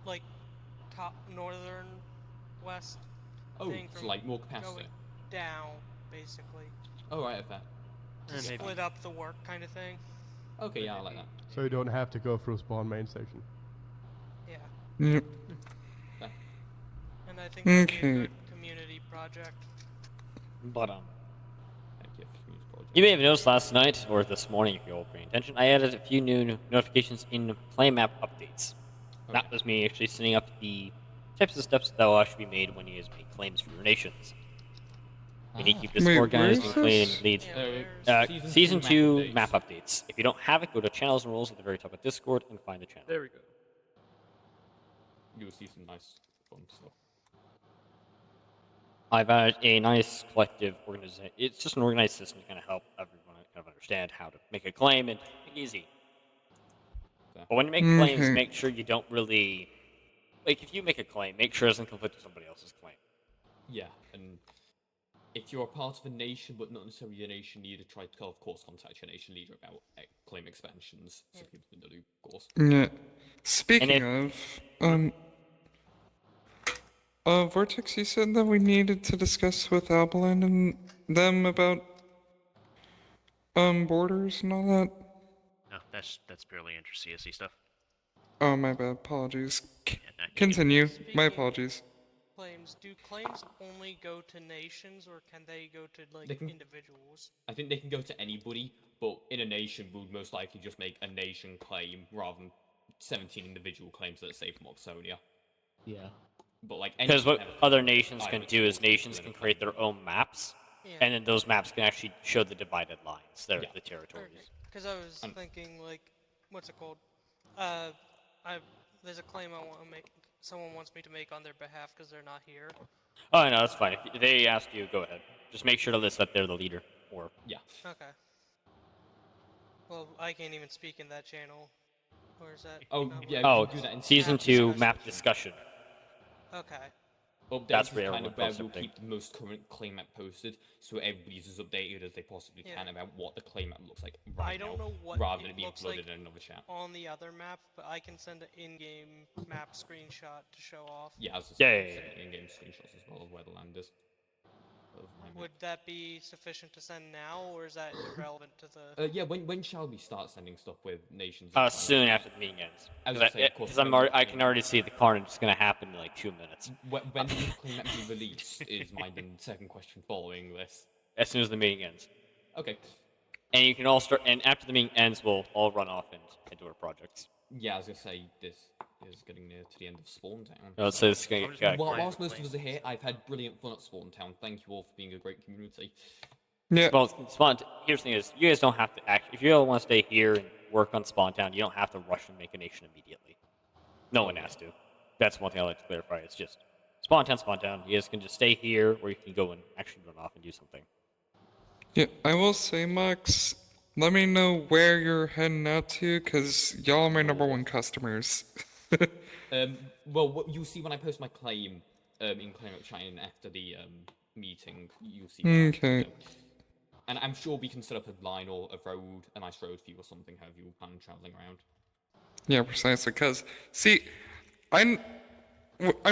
like top northern west Oh, thing so from like more capacity. going down, basically. Oh, right, fair. To split up the work kind of thing. Okay, yeah, I like that. So you don't have to go through spawn main station. Yeah. Yep. Fair. And I think it'd be a Okay. good community project. But Thank you for community project. you may have noticed last night or this morning, if you're all paying attention, I added a few new notifications in claim map updates. That was me actually setting up the types of steps that will actually be made when you guys make claims for your nations. You need to keep this Wait, organized where and is clean this? and lead. Yeah, Season 2 map updates. If you don't have it, go to channels and rules at the very top of Discord and find the channel. There we go. You'll see some nice fun stuff. I've added a nice collective organization. It's just an organized system to kind of help everyone kind of understand how to make a claim and make it easy. But when you make claims, make sure you don't really... Like, if you make a claim, make sure it doesn't conflict with somebody else's claim. Yeah, and if you're a part of a nation, but not necessarily a nation leader, try to, of course, contact your nation leader about claim expansions. So people in the loop, of course. Yeah. Speaking of, Vortex, you said that we needed to discuss with Albalan and them about, borders and all that? No, that's purely inter-CSE stuff. Oh, my bad. Apologies. no, Continue. Speaking My of apologies. Claims. Do claims only go to nations, or can they go to, like, They can- individuals? I think they can go to anybody, but in a nation, we would most likely just make a nation claim rather than 17 individual claims, let's say, from Oxonia. Yeah. But, like, Because what anyone other else- nations I can would do is suppose nations doing can a create claim. their own maps, Yeah. and then those maps can actually show the divided lines, the Okay. territories. Because I was thinking, like, what's it called? There's a claim I want to make. Someone wants me to make on their behalf because they're not here. Oh, no, that's fine. If they ask you, go ahead. Just make sure to list that they're the leader. Or Yeah. Okay. Well, I can't even speak in that channel. Or is that? Oh, not yeah, where- you Oh, can do that in Season 2 map discussion. Okay. Updates That's is where kind of everyone where posts we'll everything. keep the most current claim map posted, so everybody's as updated as they possibly can about what the claim map looks like right I don't now, know what rather than it it being looks uploaded like in another chat. on the other map, but I can send an in-game map screenshot to show off. Yeah, as Yeah, I yeah, said, yeah. in-game screenshots as well of where the land is. Of my map. Would that be sufficient to send now, or is that irrelevant to the? Yeah, when shall we start sending stuff with nations? Soon after the meeting ends. I was gonna say, of course, Because I can already see the carnage is going to happen in like 2 minutes. When will the claim map be released? Is my then second question following this. As soon as the meeting ends. Okay. And you can all start, and after the meeting ends, we'll all run off and do our projects. Yeah, I was gonna say this is getting near to the end of Spawn Town. No, so it's gonna get Whilst most of us are here, I've had brilliant fun at Spawn Town. Thank you all for being a great community. Yeah. Well, here's the thing is, you guys don't have to act. If you all want to stay here and work on Spawn Town, you don't have to rush and make a nation immediately. No one has to. That's one thing I like to clarify. It's just Spawn Town, Spawn Town. You guys can just stay here, or you can go and actually run off and do something. Yeah, I will say, Max, let me know where you're heading out to, because y'all are my #1 customers. Well, you'll see when I post my claim in Claim Up China after the meeting. You'll see. Okay. And I'm sure we can set up a line or a road, a nice road for you or something. However you plan on traveling around. Yeah, precisely, because, see, I'm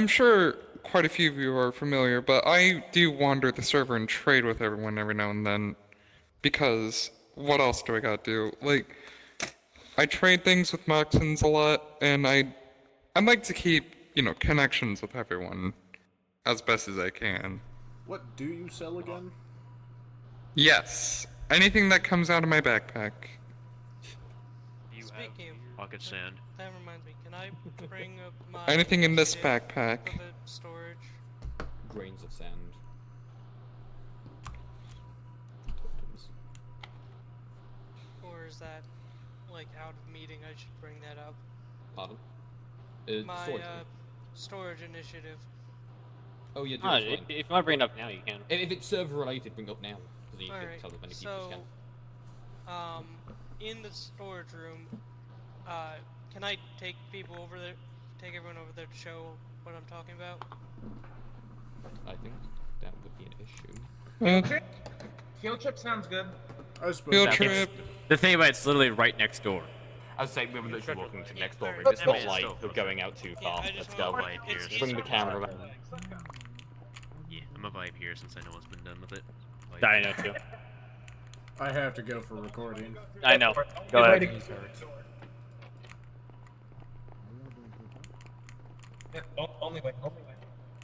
sure quite a few of you are familiar, but I do wander the server and trade with everyone every now and then, because what else do I gotta do? Like, I trade things with Moxons a lot, and I'd like to keep, connections with everyone as best as I can. What do you sell again? Yes, anything that comes out of my backpack. You Speaking of pocket sand. That reminds me. Can I bring up my Anything in this initiative backpack. for the storage? Grains of sand. Or is that like out of meeting? I should bring that up. Pardon? My storage. storage initiative. Oh yeah. Ah, if you want to bring it up now, you can. If it's server related, bring it up now. Because you can Alright, tell as many people as you so, can. in the storage room, can I take people over there, take everyone over there to show what I'm talking about? I think that would be an issue. Field trip? Field trip sounds good. I suppose. Field It's- trip. The thing about it's literally right next door. I was saying we were literally walking to next door. Alright, It's not so- like we're going out too Yeah, far. I just Let's go. want- Vibe it's here. Bring the camera around. Yeah, I'm a vibe here since I know what's been done with it. I know too. I have to go for recording. I know. Go Get ahead. ready. Yeah, only way. Only way.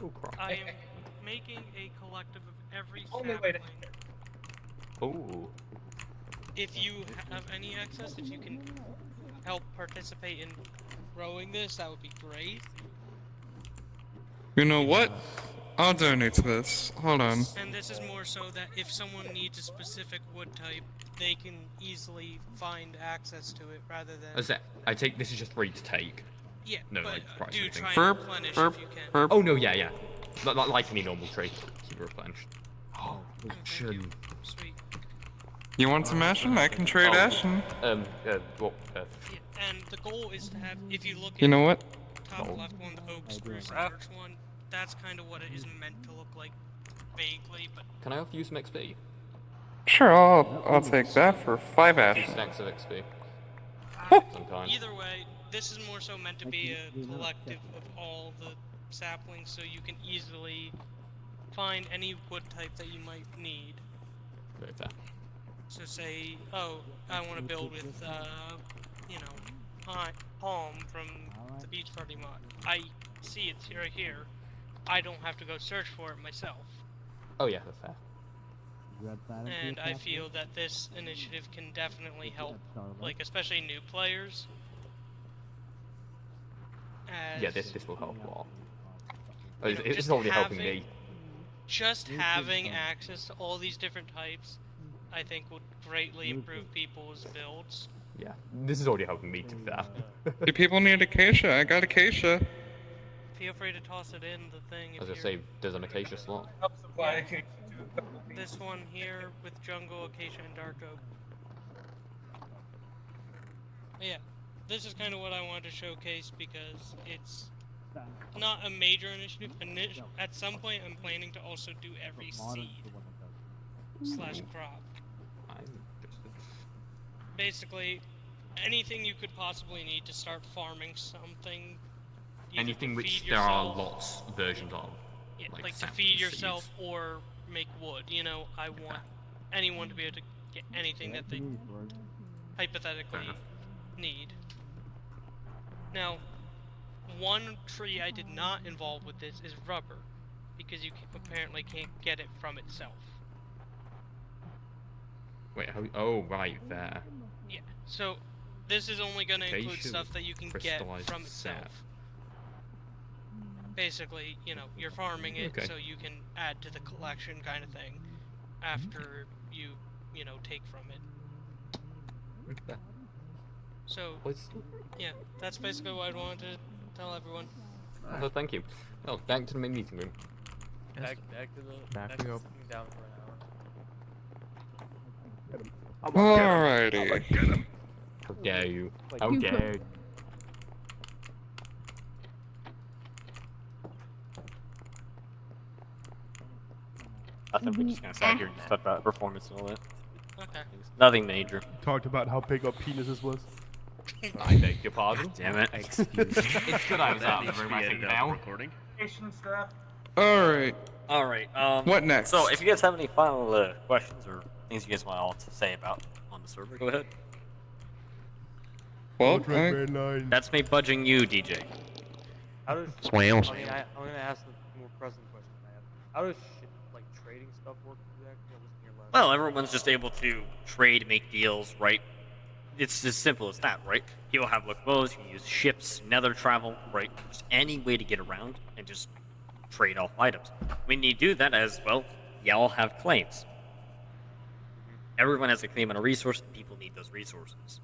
Oh, crap. I am making a collective of every Only way to. sapling. Oh. If you have any access, if you can help participate in growing this, that would be great. You know what? I'll donate to this. Hold on. And this is more so that if someone needs a specific wood type, they can easily find access to it rather than. I take this is just free to take. Yeah, No, but like, price or do anything. try Burp, and replenish burp, if you can. burp. Oh no, yeah. Like any normal trade, keep it replenished. Oh, Oh, thank you. Sweet. You want some ashen? I can trade ashen. What? Yeah, and the goal is to have, if you look at You know what? top left one, the oak, spruce, and birch one, that's kind of what it is meant to look like vaguely, but Can I offer you some XP? Sure, I'll take that for 5 2 ashen. stacks of XP. Some kind. either way, this is more so meant to be a collective of all the saplings, so you can easily find any wood type that you might need. Very fair. So say, oh, I want to build with, you know, palm from the beach party mod. I see it's right here. I don't have to go search for it myself. Oh yeah, that's fair. And I feel that this initiative can definitely help, like, especially new players. As, Yeah, this will help a lot. you know, It's just already helping having- me. Just having access to all these different types, I think, would greatly improve people's builds. Yeah, this is already helping me to be fair. Do people need acacia? I got acacia. Feel free to toss it in the thing if As I you're... say, there's an acacia slot. Help supply acacia to a couple of This one here with jungle, acacia, and dark oak. Yeah, this is kind of what I wanted to showcase because it's not a major initiative. At some point, I'm planning to also do every seed slash crop. I'm interested. Basically, anything you could possibly need to start farming something. either Anything to which feed there are yourself- lots versions of. Yeah, like like to saplings, feed seeds. yourself or make wood. You know, I want anyone to be able to get anything that they hypothetically enough. need. Now, one tree I did not involve with this is rubber, because you apparently can't get it from itself. Wait, how? Oh, right there. Yeah, so this is only going to include Acacia stuff that you can get crystallized from itself. sap. Basically, you know, you're farming it Okay. so you can add to the collection kind of thing after you know, take from it. Okay. So, Let's- yeah, that's basically what I wanted to tell everyone. Oh, thank you. Oh, back to the main meeting room. Back to the Backing up. sitting down for an hour. Alrighty. How dare you? Like, How you dare you? Nothing. We're just gonna sit here and just talk about performance and all that. Okay. Nothing major. Talked about how big our penises was. I beg your pardon. Damn it. It's good I was out of the room, I think, now. Recording. vacation stuff. Alright. All right. What next? So, if you guys have any final questions or things you guys want to say about on the server, go ahead. Well, Ultra Red 9. That's me budging you, DJ. How does? Swales. I mean, I'm gonna ask the more pressing question I have. How does like trading stuff work exactly? I wasn't here last. Well, everyone's just able to trade, make deals, right? It's as simple as that, right? People have locomotives, you can use ships, nether travel, right? Just any way to get around and just trade off items. When you do that as well, you all have claims. Everyone has a claim on a resource, and people need those resources.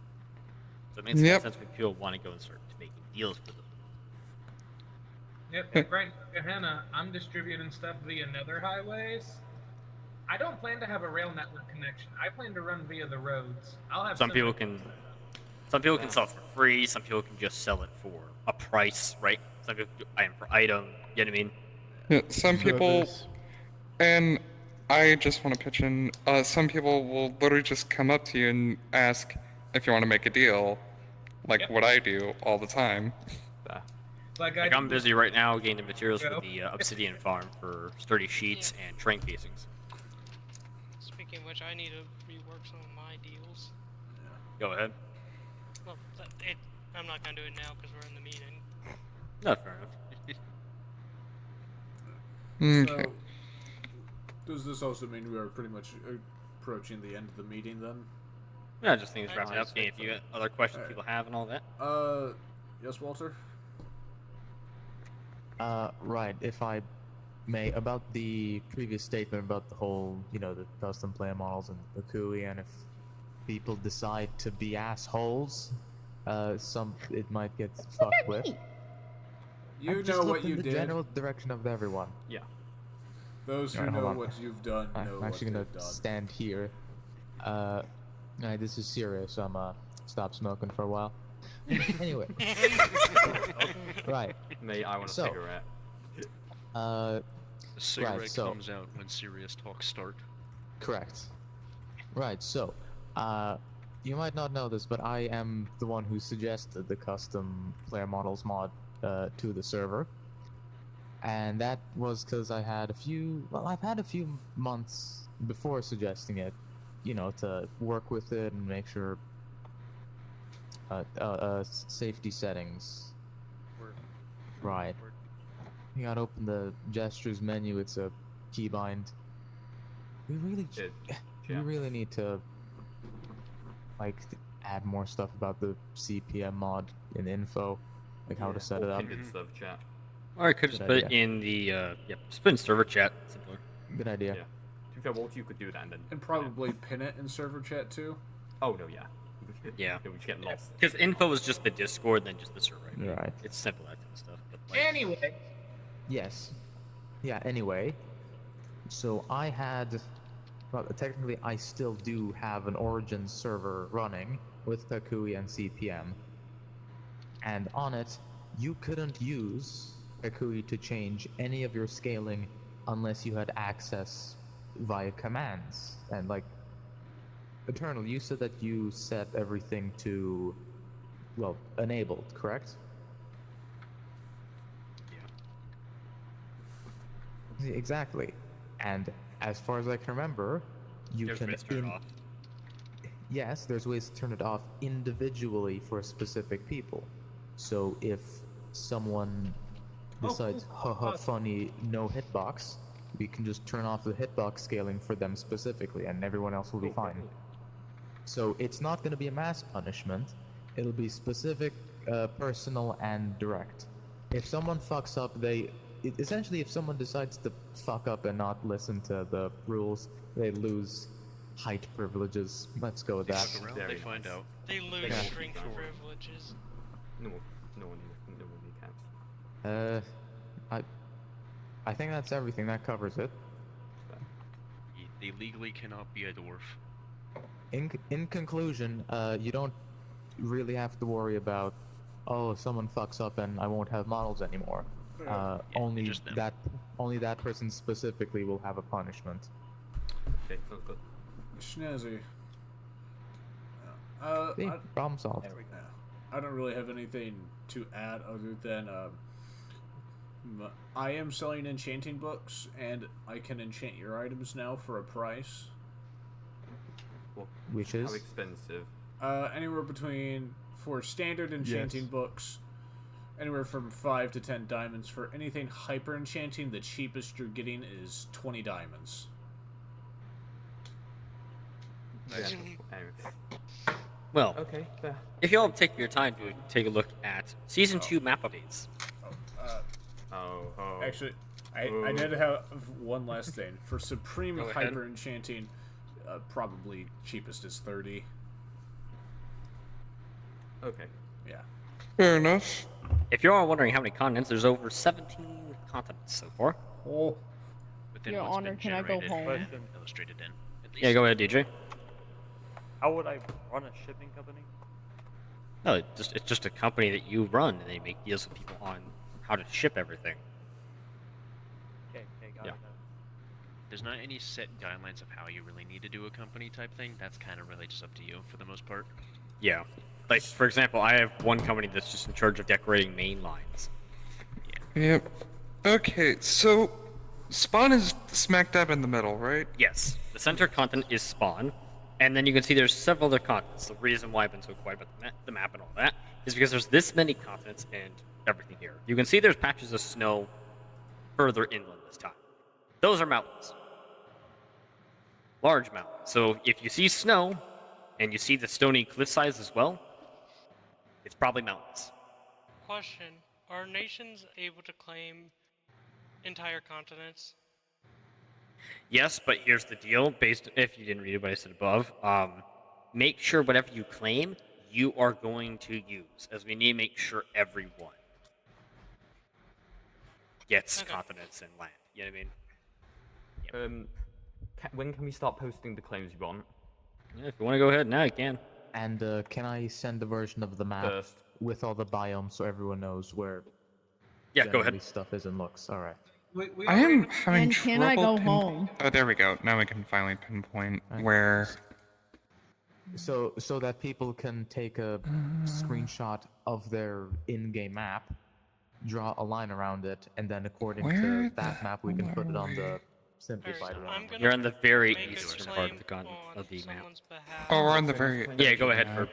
So it makes Yep. sense when people want to go and start making deals with them. Yep, right, Gehenna, I'm distributing stuff via nether highways. I don't plan to have a rail network connection. I plan to run via the roads. I'll have Some people can sell it for free. Some people can just sell it for a price, right? Some people do item for item. You know what I mean? Yeah, some people, Service. and I just want to pitch in, some people will literally just come up to you and ask if you want to make a deal, like Yep. what I do all the time. Like Like I'm busy right now getting the materials Go. for the obsidian farm for sturdy sheets and train casings. Speaking Speaking of which, I need to rework some of my deals. Go ahead. Well, I'm not gonna do it now because we're in the meeting. No, fair enough. Okay. So, does this also mean we are pretty much approaching the end of the meeting then? Yeah, I just think it's wrapping up. If you got other questions people have and all that. Yes, Walter? Right, if I may, about the previous statement about the whole, the custom player models and the CUI, and if people decide to be assholes, it might get fucked with. You just know looked what you in the did. general direction of everyone. Yeah. Those who Alright, hold know on. what you've done know I'm what actually gonna they've done. stand here. This is serious. I'm stop smoking for a while. Anyway. Right. Mate, I want a So, cigarette. The cigarette right, so comes out when serious talks start. correct. Right. So, you might not know this, but I am the one who suggested the custom player models mod to the server, and that was because I had I've had a few months before suggesting it, to work with it and make sure safety settings. Right. You gotta open the gestures menu. It's a keybind. We really need to add more stuff about the CPM mod in info, how to set it up. Pinned in server chat. Or I could just Good put it idea. in the just put it in server chat. Simpler. Good idea. Yeah. To be fair, Walter, you could do that and then. And probably pin it in server chat too. Oh no, yeah. Yeah. We just get lost. Because info is just the Discord, then just the server. Right. It's simple, that kind of stuff. But Anyway, Yes. Yeah, anyway. So I had... Well, technically I still do have an Origin server running with Kakui and CPM. And on it, you couldn't use Kakui to change any of your scaling unless you had access via commands. And Eternal, you said that you set everything to, enabled, correct? Yeah. Exactly. And as far as I can remember, you There's can... ways to turn it off. Yes, there's ways to turn it off individually for specific people. So if someone decides, haha, funny, no hitbox, we can just turn off the hitbox scaling for them specifically, and everyone else will be fine. So it's not going to be a mass punishment. It'll be specific, personal, and direct. If someone fucks up, essentially, if someone decides to fuck up and not listen to the rules, they lose height privileges. Let's go with that. They find out. They lose Yeah. strength privileges. No one counts. I think that's everything. That covers it. They legally cannot be a dwarf. In conclusion, you don't really have to worry about, if someone fucks up and I won't have models anymore. Only just them. only that person specifically will have a punishment. Okay, sounds good. Snazzy. See, problem solved. I don't really have anything to add other than I am selling enchanting books, and I can enchant your items now for a price. Well, Which is? how expensive? Anywhere between, for standard enchanting books, anywhere from 5 to 10 diamonds. For anything hyper enchanting, the cheapest you're getting is 20 diamonds. Nice. Anyway. Well, Okay, fair. if you all take your time to take a look at Season 2 map updates. Actually, I did have one last thing. For Supreme Go ahead. hyper enchanting, probably cheapest is 30. Okay. Yeah. Fair enough. If you're all wondering how many continents, there's over 17 continents so far. Oh. Within Your what's Honor, been can I go generated home? and illustrated in. At Yeah, least. go ahead, DJ. How would I run a shipping company? No, it's just a company that you run, and they make deals with people on how to ship everything. Okay, got Yeah. it. There's not any set guidelines of how you really need to do a company type thing. That's kind of really just up to you for the most part. Yeah. Like, for example, I have one company that's just in charge of decorating main lines. Yep. Okay, so Spawn is smack dab in the middle, right? Yes. The center continent is spawn, and then you can see there's several other continents. The reason why I've been so quiet about the map and all that is because there's this many continents and everything here. You can see there's patches of snow further inland this time. Those are mountains. Large mountains. So if you see snow, and you see the stony cliff sides as well, it's probably mountains. Question: are nations able to claim entire continents? Yes, but here's the deal. Based, if you didn't read it, what I said above, make sure whatever you claim, you are going to use, as we need to make sure everyone gets continents and land. You know what I mean? When can we start posting the claims you want? Yeah, if you want to go ahead now, you can. And can I send a version of the map First. with all the biomes so everyone knows where Yeah, go ahead. stuff is and looks? All right. I am having And trouble. can I go home? Oh, there we go. Now we can finally pinpoint where. So that people can take a screenshot of their in-game map, draw a line around it, and then according Where to the that map, we can put it on the Alright, simplified I'm one. gonna You're on the very make a eastern part of claim the on map. someone's behalf. Oh, we're on the very. Yeah, go ahead. Yeah.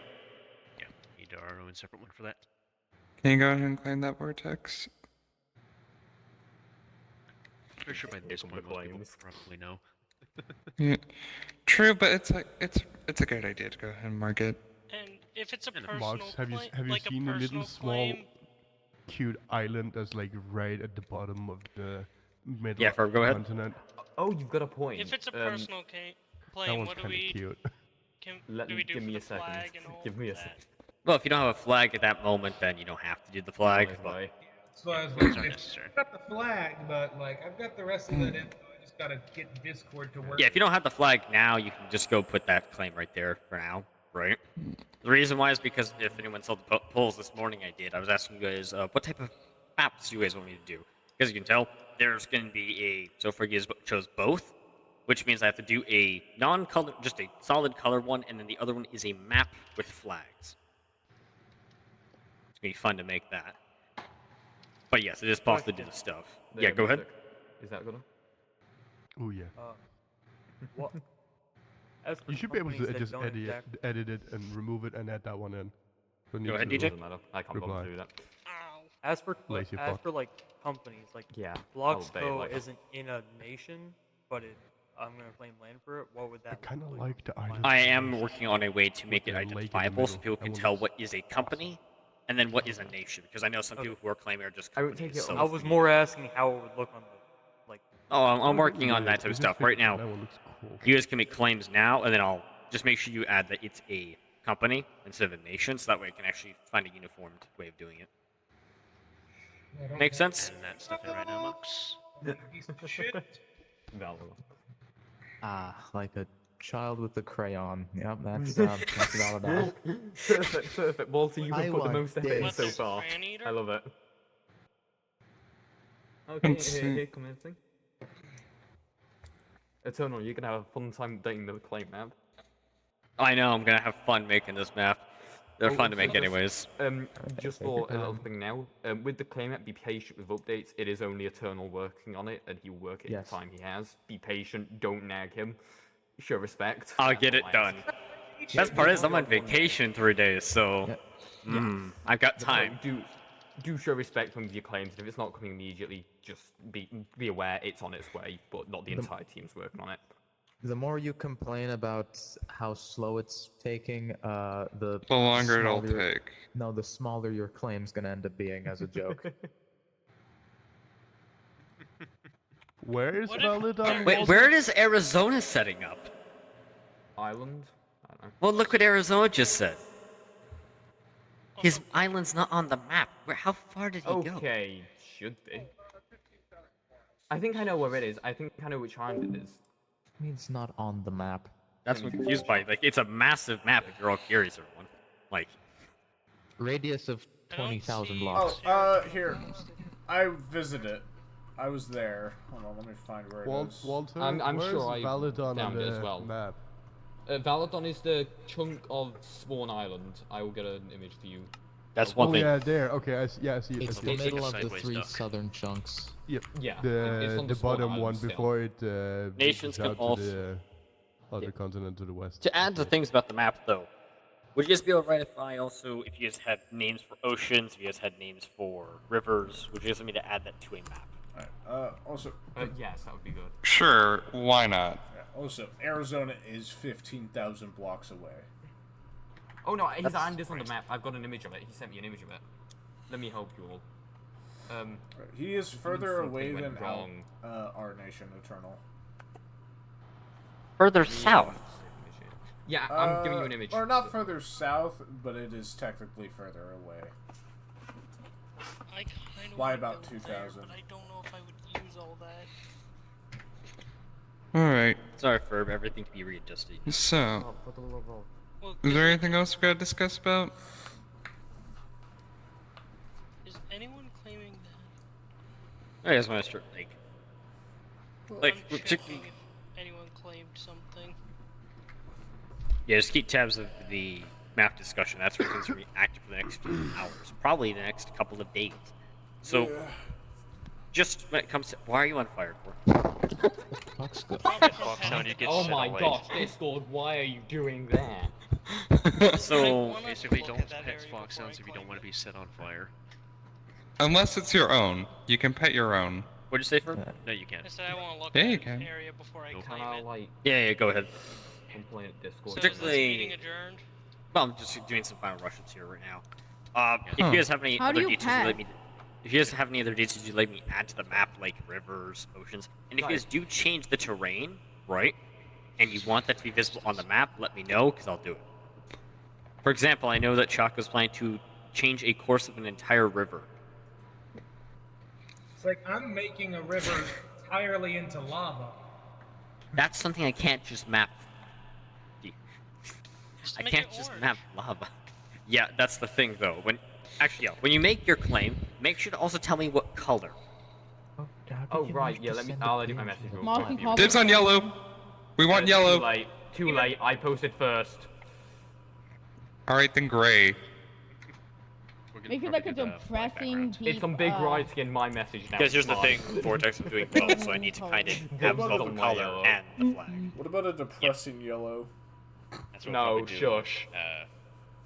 Yeah, need our own separate one for that. Can you go ahead and claim that vortex? Pretty sure by this point most people probably know. Yeah. True, but it's like it's a good idea to go ahead and mark it. And if it's a And personal Marks, have you like seen a the little personal small claim, cute island that's like right at the bottom of the middle Yeah, Ferb, go ahead. continent? Oh, you've got a point. if it's a personal That claim, one's what do kind of we cute. do we do give for me the a second. flag and all Give me a that? second. Well, if you don't have a flag at that moment, then you don't have to do the flag. But So I was It's like, not I've necessary. got the flag, but like I've got the rest of that info. I just gotta get Discord to work. yeah, if you don't have the flag now, you can just go put that claim right there for now, right? The reason why is because if anyone saw the polls this morning, I did. I was asking you guys what type of maps do you guys want me to do? Because you can tell there's going to be a. So far, you guys chose both, which means I have to do a non-color, just a solid color one, and then the other one is a map with flags. It's gonna be fun to make that. But yes, it is possible to do the stuff. There, Yeah, go ahead. music. Is that good? Oh yeah. What? As for You should be able companies to that just don't edit it and remove it and add that one in. Don't Go need ahead, to DJ. Doesn't matter. I can't bother reply. to do that. Ow. As for Lazy fuck. like companies, like Yeah. Bloxco like that. isn't in a nation, but I'm gonna claim land for it. What would I that? kind of look like the island. I am working on a way to make it With the lake in the identifiable so middle. people That can one tell looks what is a company and then what is a nation. Because I know some people who are claiming are just I would companies. take it So I was more asking how it would look on the like. oh, I'm working on that type of stuff right now. That one looks cool. You guys can make claims now, and then I'll just make sure you add that it's a company instead of a nation, so that way I can actually find a uniformed way of doing it. Make sense? And that stuff in right now, Monks. Piece of shit. Valid. Like a child with a crayon. Yep, that's valid. Perfect, perfect. Walter, you I have put the want most effort this. in What's so this, far. Crayon Eater? I love it. Okay, Let's here, see. here, come in, thing. Eternal, you're gonna have a fun time dating the claim map. I know, I'm gonna have fun making this map. They're Oh, fun to so make just- anyways. Just for a little thing now, with the claim app, be patient with updates. It is only Eternal working on it, and he'll work it in Yes. the time he has. Be patient, don't nag him. Show respect. I'll That's get all it I done. ask. Best part is I'm on vacation 3 days, so Yeah. I've got But, time. do show respect when your claims, and if it's not coming immediately, just be aware it's on its way, but not the entire team's working on it. The more you complain about how slow it's taking, the The longer it'll smaller- take. No, the smaller your claim's gonna end up being as a joke. Where is What if- Validon? Wait, where is Arizona setting up? Island? I don't know. Well, look what Arizona just said. His island's not on the map. How far did he go? Okay, should be. I think I know where it is. I think I know which island it is. I mean, it's not on the map. That's what I'm confused by. Like, it's a massive map if you're all curious, everyone. Like, Radius of I don't 20,000 see- blocks. Here. I visited it. I was there. Hold on, let me find where it is. Walter, I'm where's sure I Validon on found it the as well. map? Valadon is the chunk of Sworn Island. I will get an image for you. that's one Oh thing. yeah, there. Okay, I see. Yeah, I see it. I It's see the it. like a middle of the sideways 3 duck. southern chunks. Yep. Yeah, it's The on the Sworn bottom Island one still. before it Nations reaches can out to also- the other continent to the west. To add to things about the map, though, would you guys be alright if I also, if you guys had names for oceans, if you guys had names for rivers, would you guys want me to add that to a map? Alright, also... yes, that would be good. Sure, why not? Also, Arizona is 15,000 blocks away. Oh no, he's adding this on the map. I've got an image of it. He sent me an image of it. Let me help you all. He is further something away went than wrong. our nation, Eternal. Further south. Yeah, I'm giving you an image. Or not further south, but it is technically further away. I kind of By about 2,000. but I don't know if I would use all that. Alright, Sorry, Ferb, everything can be readjusted. so, Well, is there anything else we gotta discuss about? is anyone claiming that? I just want to start, like, I'm particularly... checking if anyone claimed something. Yeah, just keep tabs of the map discussion. That's where things will be active for the next few hours. Probably the next couple of days. So, just when it comes to... Why are you on fire, for? Oh my gosh, Discord, why are you doing that? So, basically, don't pet Fox sounds if you don't want to be set on fire. Unless it's your own. You can pet your own. What'd you say, Ferb? No, you can't. I said I want to look Yeah, at you the can. area before I Nope. claim Can I, it. like, Yeah, go ahead. complain at Discord? So is this particularly- meeting adjourned? Well, I'm just doing some final rushes here right now. If you guys have any How do other you details, pet? let me. If you guys have any other details you'd like me to add to the map, like rivers, oceans, and if you guys do change the terrain, right, and you want that to be visible on the map, let me know, because I'll do it. For example, I know that Chaco's planning to change a course of an entire river. It's like I'm making a river entirely into lava. That's something I can't just map. Just I make can't it just orange. map lava. Yeah, that's the thing, though. When you make your claim, make sure to also tell me what color. Oh right, yeah. I'll edit my message. real Marking quick. call- Dibs on yellow! We want yellow! Too late. Too late. I posted first. Alright, then gray. Make it like a depressing deep. It's some big rights in my message now. Because here's the Come thing, on. Vortex is doing both, so I need to kind of have What both about the the color yellow? and the flag. What about a depressing yellow? That's what No, we'll probably do, shush.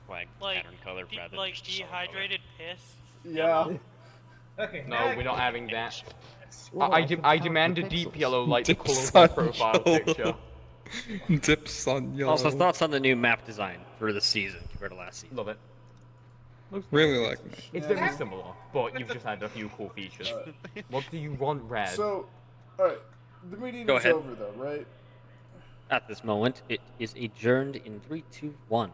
Flag Like, pattern color rather than like just a solid color. dehydrated piss. Yeah. Okay. No, we're not having that. I demand a deep yellow like the Dips color on of my profile yellow. picture. Dips on yellow. Also, thoughts on the new map design for this season compared to last season? Love it. Really like me. It's very similar, but you've just added a few cool features. What do you want, Red? So, alright. The meeting Go is ahead. over though, right? At this moment, it is adjourned in 3, 2, 1.